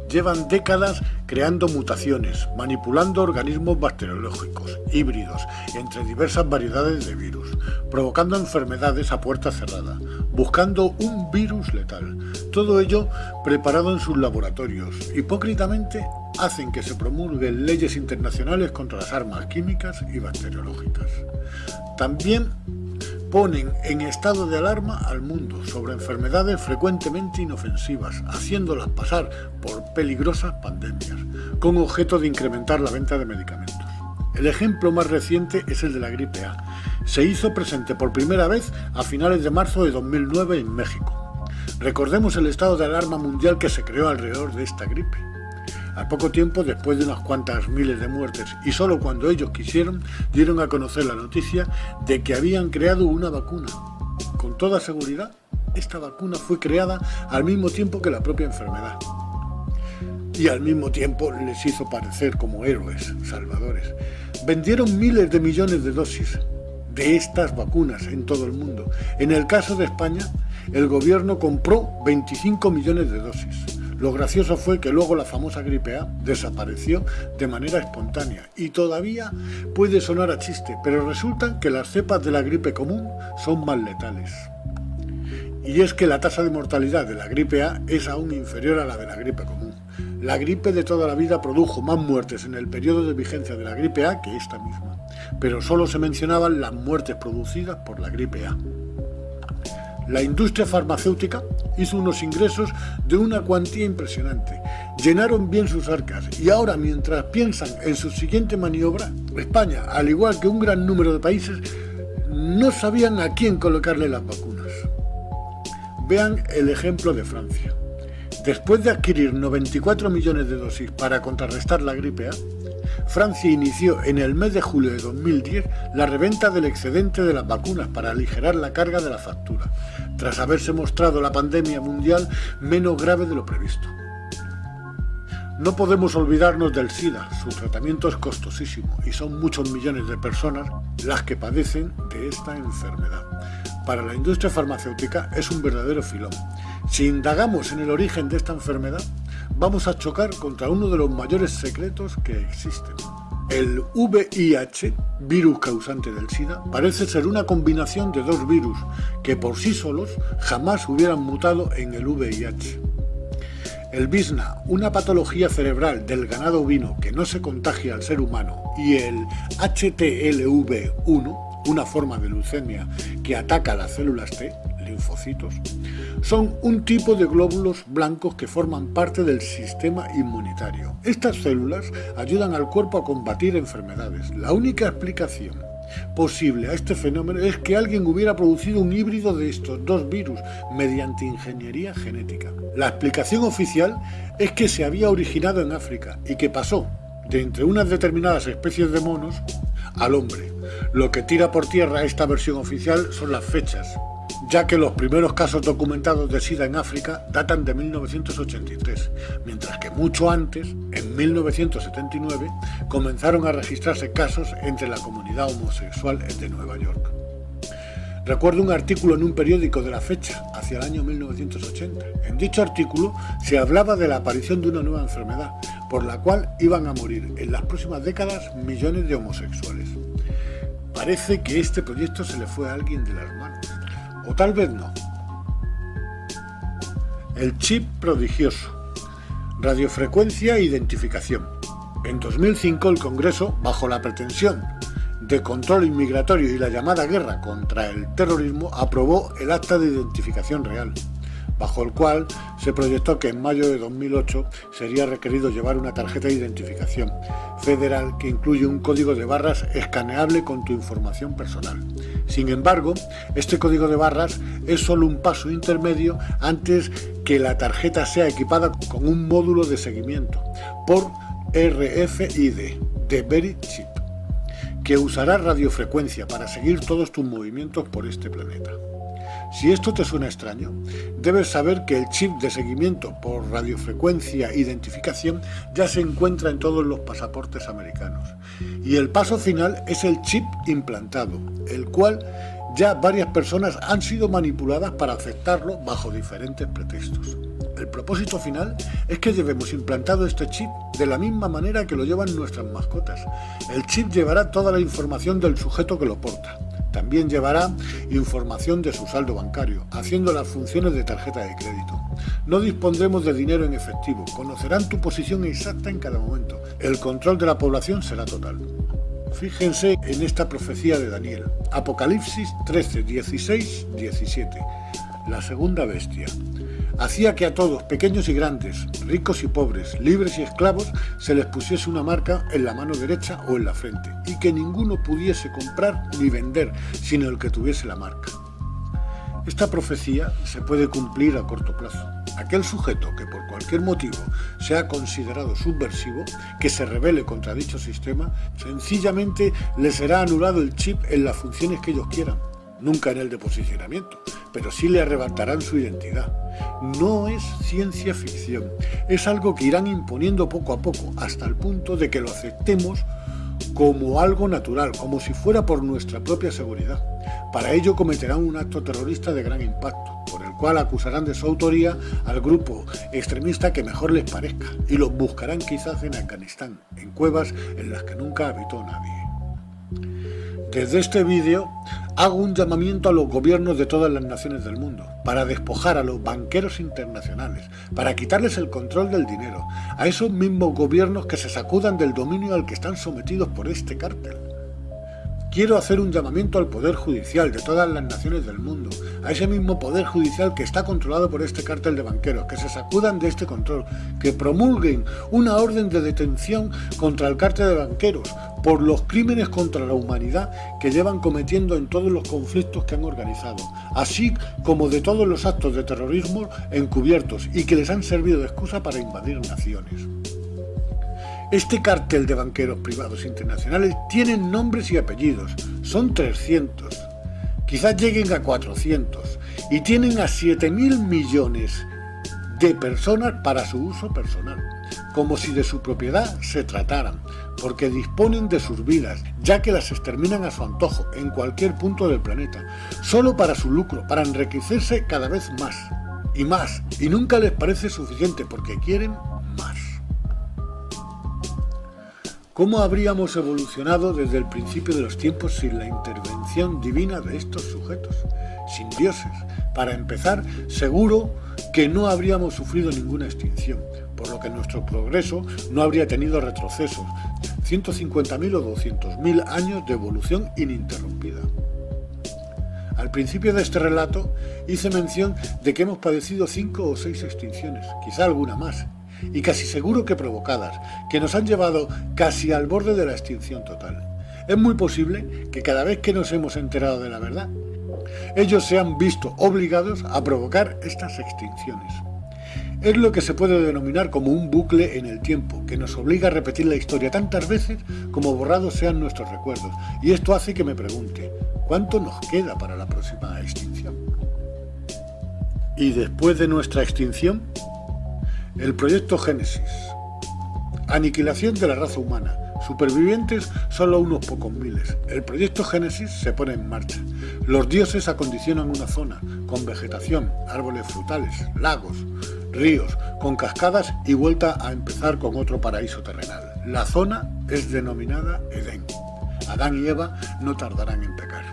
Llevan décadas creando mutaciones, manipulando organismos bacteriológicos, híbridos, entre diversas variedades de virus, provocando enfermedades a puerta cerrada, buscando un virus letal. Todo ello preparado en sus laboratorios. Hipócritamente hacen que se promulguen leyes internacionales contra las armas químicas y bacteriológicas. También ponen en estado de alarma al mundo sobre enfermedades frecuentemente inofensivas, haciéndolas pasar por peligrosas pandemias, con objeto de incrementar la venta de medicamentos. El ejemplo más reciente es el de la gripe A. Se hizo presente por primera vez a finales de marzo de 2009 en México. Recordemos el estado de alarma mundial que se creó alrededor de esta gripe. Al poco tiempo, después de unas cuantas miles de muertes, y solo cuando ellos quisieron, dieron a conocer la noticia de que habían creado una vacuna. Con toda seguridad, esta vacuna fue creada al mismo tiempo que la propia enfermedad. Y al mismo tiempo les hizo parecer como héroes, salvadores. Vendieron miles de millones de dosis de estas vacunas en todo el mundo. En el caso de España, el gobierno compró 25 millones de dosis. Lo gracioso fue que luego la famosa gripe A desapareció de manera espontánea y todavía puede sonar a chiste, pero resulta que las cepas de la gripe común son más letales. Y es que la tasa de mortalidad de la gripe A es aún inferior a la de la gripe común. La gripe de toda la vida produjo más muertes en el periodo de vigencia de la gripe A que esta misma, pero solo se mencionaban las muertes producidas por la gripe A. La industria farmacéutica hizo unos ingresos de una cuantía impresionante, llenaron bien sus arcas y ahora, mientras piensan en su siguiente maniobra, España, al igual que un gran número de países, no sabían a quién colocarle las vacunas. Vean el ejemplo de Francia. Después de adquirir 94 millones de dosis para contrarrestar la gripe A, Francia inició en el mes de julio de 2010 la reventa del excedente de las vacunas para aligerar la carga de la factura, tras haberse mostrado la pandemia mundial menos grave de lo previsto. No podemos olvidarnos del SIDA, su tratamiento es costosísimo y son muchos millones de personas las que padecen de esta enfermedad. Para la industria farmacéutica es un verdadero filón. Si indagamos en el origen de esta enfermedad, vamos a chocar contra uno de los mayores secretos que existen. El VIH, virus causante del SIDA, parece ser una combinación de dos virus que por sí solos jamás hubieran mutado en el VIH. El VISNA, una patología cerebral del ganado ovino que no se contagia al ser humano, y el HTLV-1, una forma de leucemia que ataca a las células T, linfocitos, son un tipo de glóbulos blancos que forman parte del sistema inmunitario. Estas células ayudan al cuerpo a combatir enfermedades. La única explicación posible a este fenómeno es que alguien hubiera producido un híbrido de estos dos virus mediante ingeniería genética. La explicación oficial es que se había originado en África y que pasó de entre unas determinadas especies de monos al hombre. Lo que tira por tierra esta versión oficial son las fechas, ya que los primeros casos documentados de SIDA en África datan de 1983, mientras que mucho antes, en 1979, comenzaron a registrarse casos entre la comunidad homosexual de Nueva York. Recuerdo un artículo en un periódico de la fecha, hacia el año 1980. En dicho artículo se hablaba de la aparición de una nueva enfermedad, por la cual iban a morir en las próximas décadas millones de homosexuales. Parece que este proyecto se le fue a alguien de las manos, o tal vez no. El chip prodigioso. Radiofrecuencia e identificación. En 2005 el Congreso, bajo la pretensión de control inmigratorio y la llamada guerra contra el terrorismo, aprobó el Acta de Identificación Real, bajo el cual se proyectó que en mayo de 2008 sería requerido llevar una tarjeta de identificación federal que incluye un código de barras escaneable con tu información personal. Sin embargo, este código de barras es solo un paso intermedio antes que la tarjeta sea equipada con un módulo de seguimiento por RFID de Very Chip, que usará radiofrecuencia para seguir todos tus movimientos por este planeta. Si esto te suena extraño, debes saber que el chip de seguimiento por radiofrecuencia e identificación ya se encuentra en todos los pasaportes americanos. Y el paso final es el chip implantado, el cual ya varias personas han sido manipuladas para aceptarlo bajo diferentes pretextos. El propósito final es que llevemos implantado este chip de la misma manera que lo llevan nuestras mascotas. El chip llevará toda la información del sujeto que lo porta. También llevará información de su saldo bancario, haciendo las funciones de tarjeta de crédito. No dispondremos de dinero en efectivo, conocerán tu posición exacta en cada momento. El control de la población será total. Fíjense en esta profecía de Daniel, Apocalipsis 13, 16, 17. La segunda bestia hacía que a todos, pequeños y grandes, ricos y pobres, libres y esclavos, se les pusiese una marca en la mano derecha o en la frente, y que ninguno pudiese comprar ni vender, sino el que tuviese la marca. Esta profecía se puede cumplir a corto plazo. Aquel sujeto que por cualquier motivo sea considerado subversivo, que se rebele contra dicho sistema, sencillamente le será anulado el chip en las funciones que ellos quieran. Nunca en el de posicionamiento, pero sí le arrebatarán su identidad. No es ciencia ficción, es algo que irán imponiendo poco a poco, hasta el punto de que lo aceptemos como algo natural, como si fuera por nuestra propia seguridad. Para ello cometerán un acto terrorista de gran impacto, por el cual acusarán de su autoría al grupo extremista que mejor les parezca, y los buscarán quizás en Afganistán, en cuevas en las que nunca habitó nadie. Desde este vídeo hago un llamamiento a los gobiernos de todas las naciones del mundo para despojar a los banqueros internacionales, para quitarles el control del dinero, a esos mismos gobiernos que se sacudan del dominio al que están sometidos por este cártel. Quiero hacer un llamamiento al Poder Judicial de todas las naciones del mundo, a ese mismo Poder Judicial que está controlado por este cártel de banqueros, que se sacudan de este control, que promulguen una orden de detención contra el cártel de banqueros por los crímenes contra la humanidad que llevan cometiendo en todos los conflictos que han organizado, así como de todos los actos de terrorismo encubiertos y que les han servido de excusa para invadir naciones. Este cártel de banqueros privados internacionales tienen nombres y apellidos, son 300, quizás lleguen a 400, y tienen a 7.000 millones de personas para su uso personal, como si de su propiedad se trataran, porque disponen de sus vidas, ya que las exterminan a su antojo en cualquier punto del planeta, solo para su lucro, para enriquecerse cada vez más, y nunca les parece suficiente porque quieren más. ¿Cómo habríamos evolucionado desde el principio de los tiempos sin la intervención divina de estos sujetos? Sin dioses. Para empezar, seguro que no habríamos sufrido ninguna extinción, por lo que nuestro progreso no habría tenido retrocesos, 150.000 o 200.000 años de evolución ininterrumpida. Al principio de este relato hice mención de que hemos padecido 5 o 6 extinciones, quizá alguna más, y casi seguro que provocadas, que nos han llevado casi al borde de la extinción total. Es muy posible que cada vez que nos hemos enterado de la verdad, ellos se han visto obligados a provocar estas extinciones. Es lo que se puede denominar como un bucle en el tiempo, que nos obliga a repetir la historia tantas veces como borrados sean nuestros recuerdos, y esto hace que me pregunte, ¿cuánto nos queda para la próxima extinción? ¿Y después de nuestra extinción? El proyecto Génesis. Aniquilación de la raza humana. Supervivientes solo unos pocos miles. El proyecto Génesis se pone en marcha. Los dioses acondicionan una zona con vegetación, árboles frutales, lagos, ríos, con cascadas y vuelta a empezar con otro paraíso terrenal. La zona es denominada Edén. Adán y Eva no tardarán en pecar.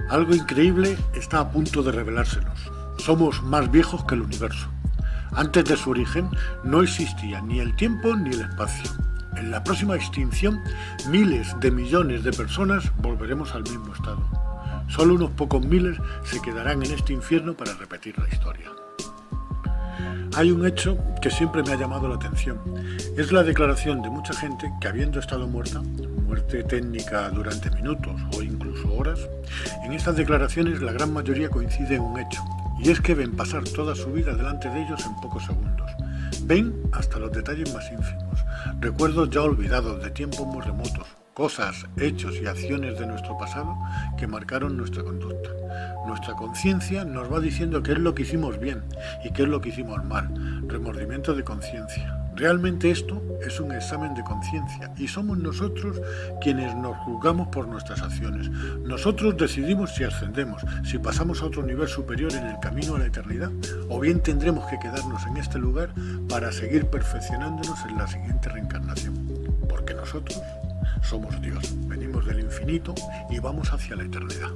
Algo increíble está a punto de revelársenos. Somos más viejos que el universo. Antes de su origen no existía ni el tiempo ni el espacio. En la próxima extinción, miles de millones de personas volveremos al mismo estado. Solo unos pocos miles se quedarán en este infierno para repetir la historia. Hay un hecho que siempre me ha llamado la atención. Es la declaración de mucha gente que, habiendo estado muerta, muerte técnica durante minutos o incluso horas, en estas declaraciones la gran mayoría coincide en un hecho, y es que ven pasar toda su vida delante de ellos en pocos segundos. Ven hasta los detalles más ínfimos, recuerdos ya olvidados de tiempos muy remotos, cosas, hechos y acciones de nuestro pasado que marcaron nuestra conducta. Nuestra conciencia nos va diciendo qué es lo que hicimos bien y qué es lo que hicimos mal. Remordimiento de conciencia. Realmente esto es un examen de conciencia y somos nosotros quienes nos juzgamos por nuestras acciones. Nosotros decidimos si ascendemos, si pasamos a otro nivel superior en el camino a la eternidad, o bien tendremos que quedarnos en este lugar para seguir perfeccionándonos en la siguiente reencarnación. Porque nosotros somos Dios, venimos del infinito y vamos hacia la eternidad.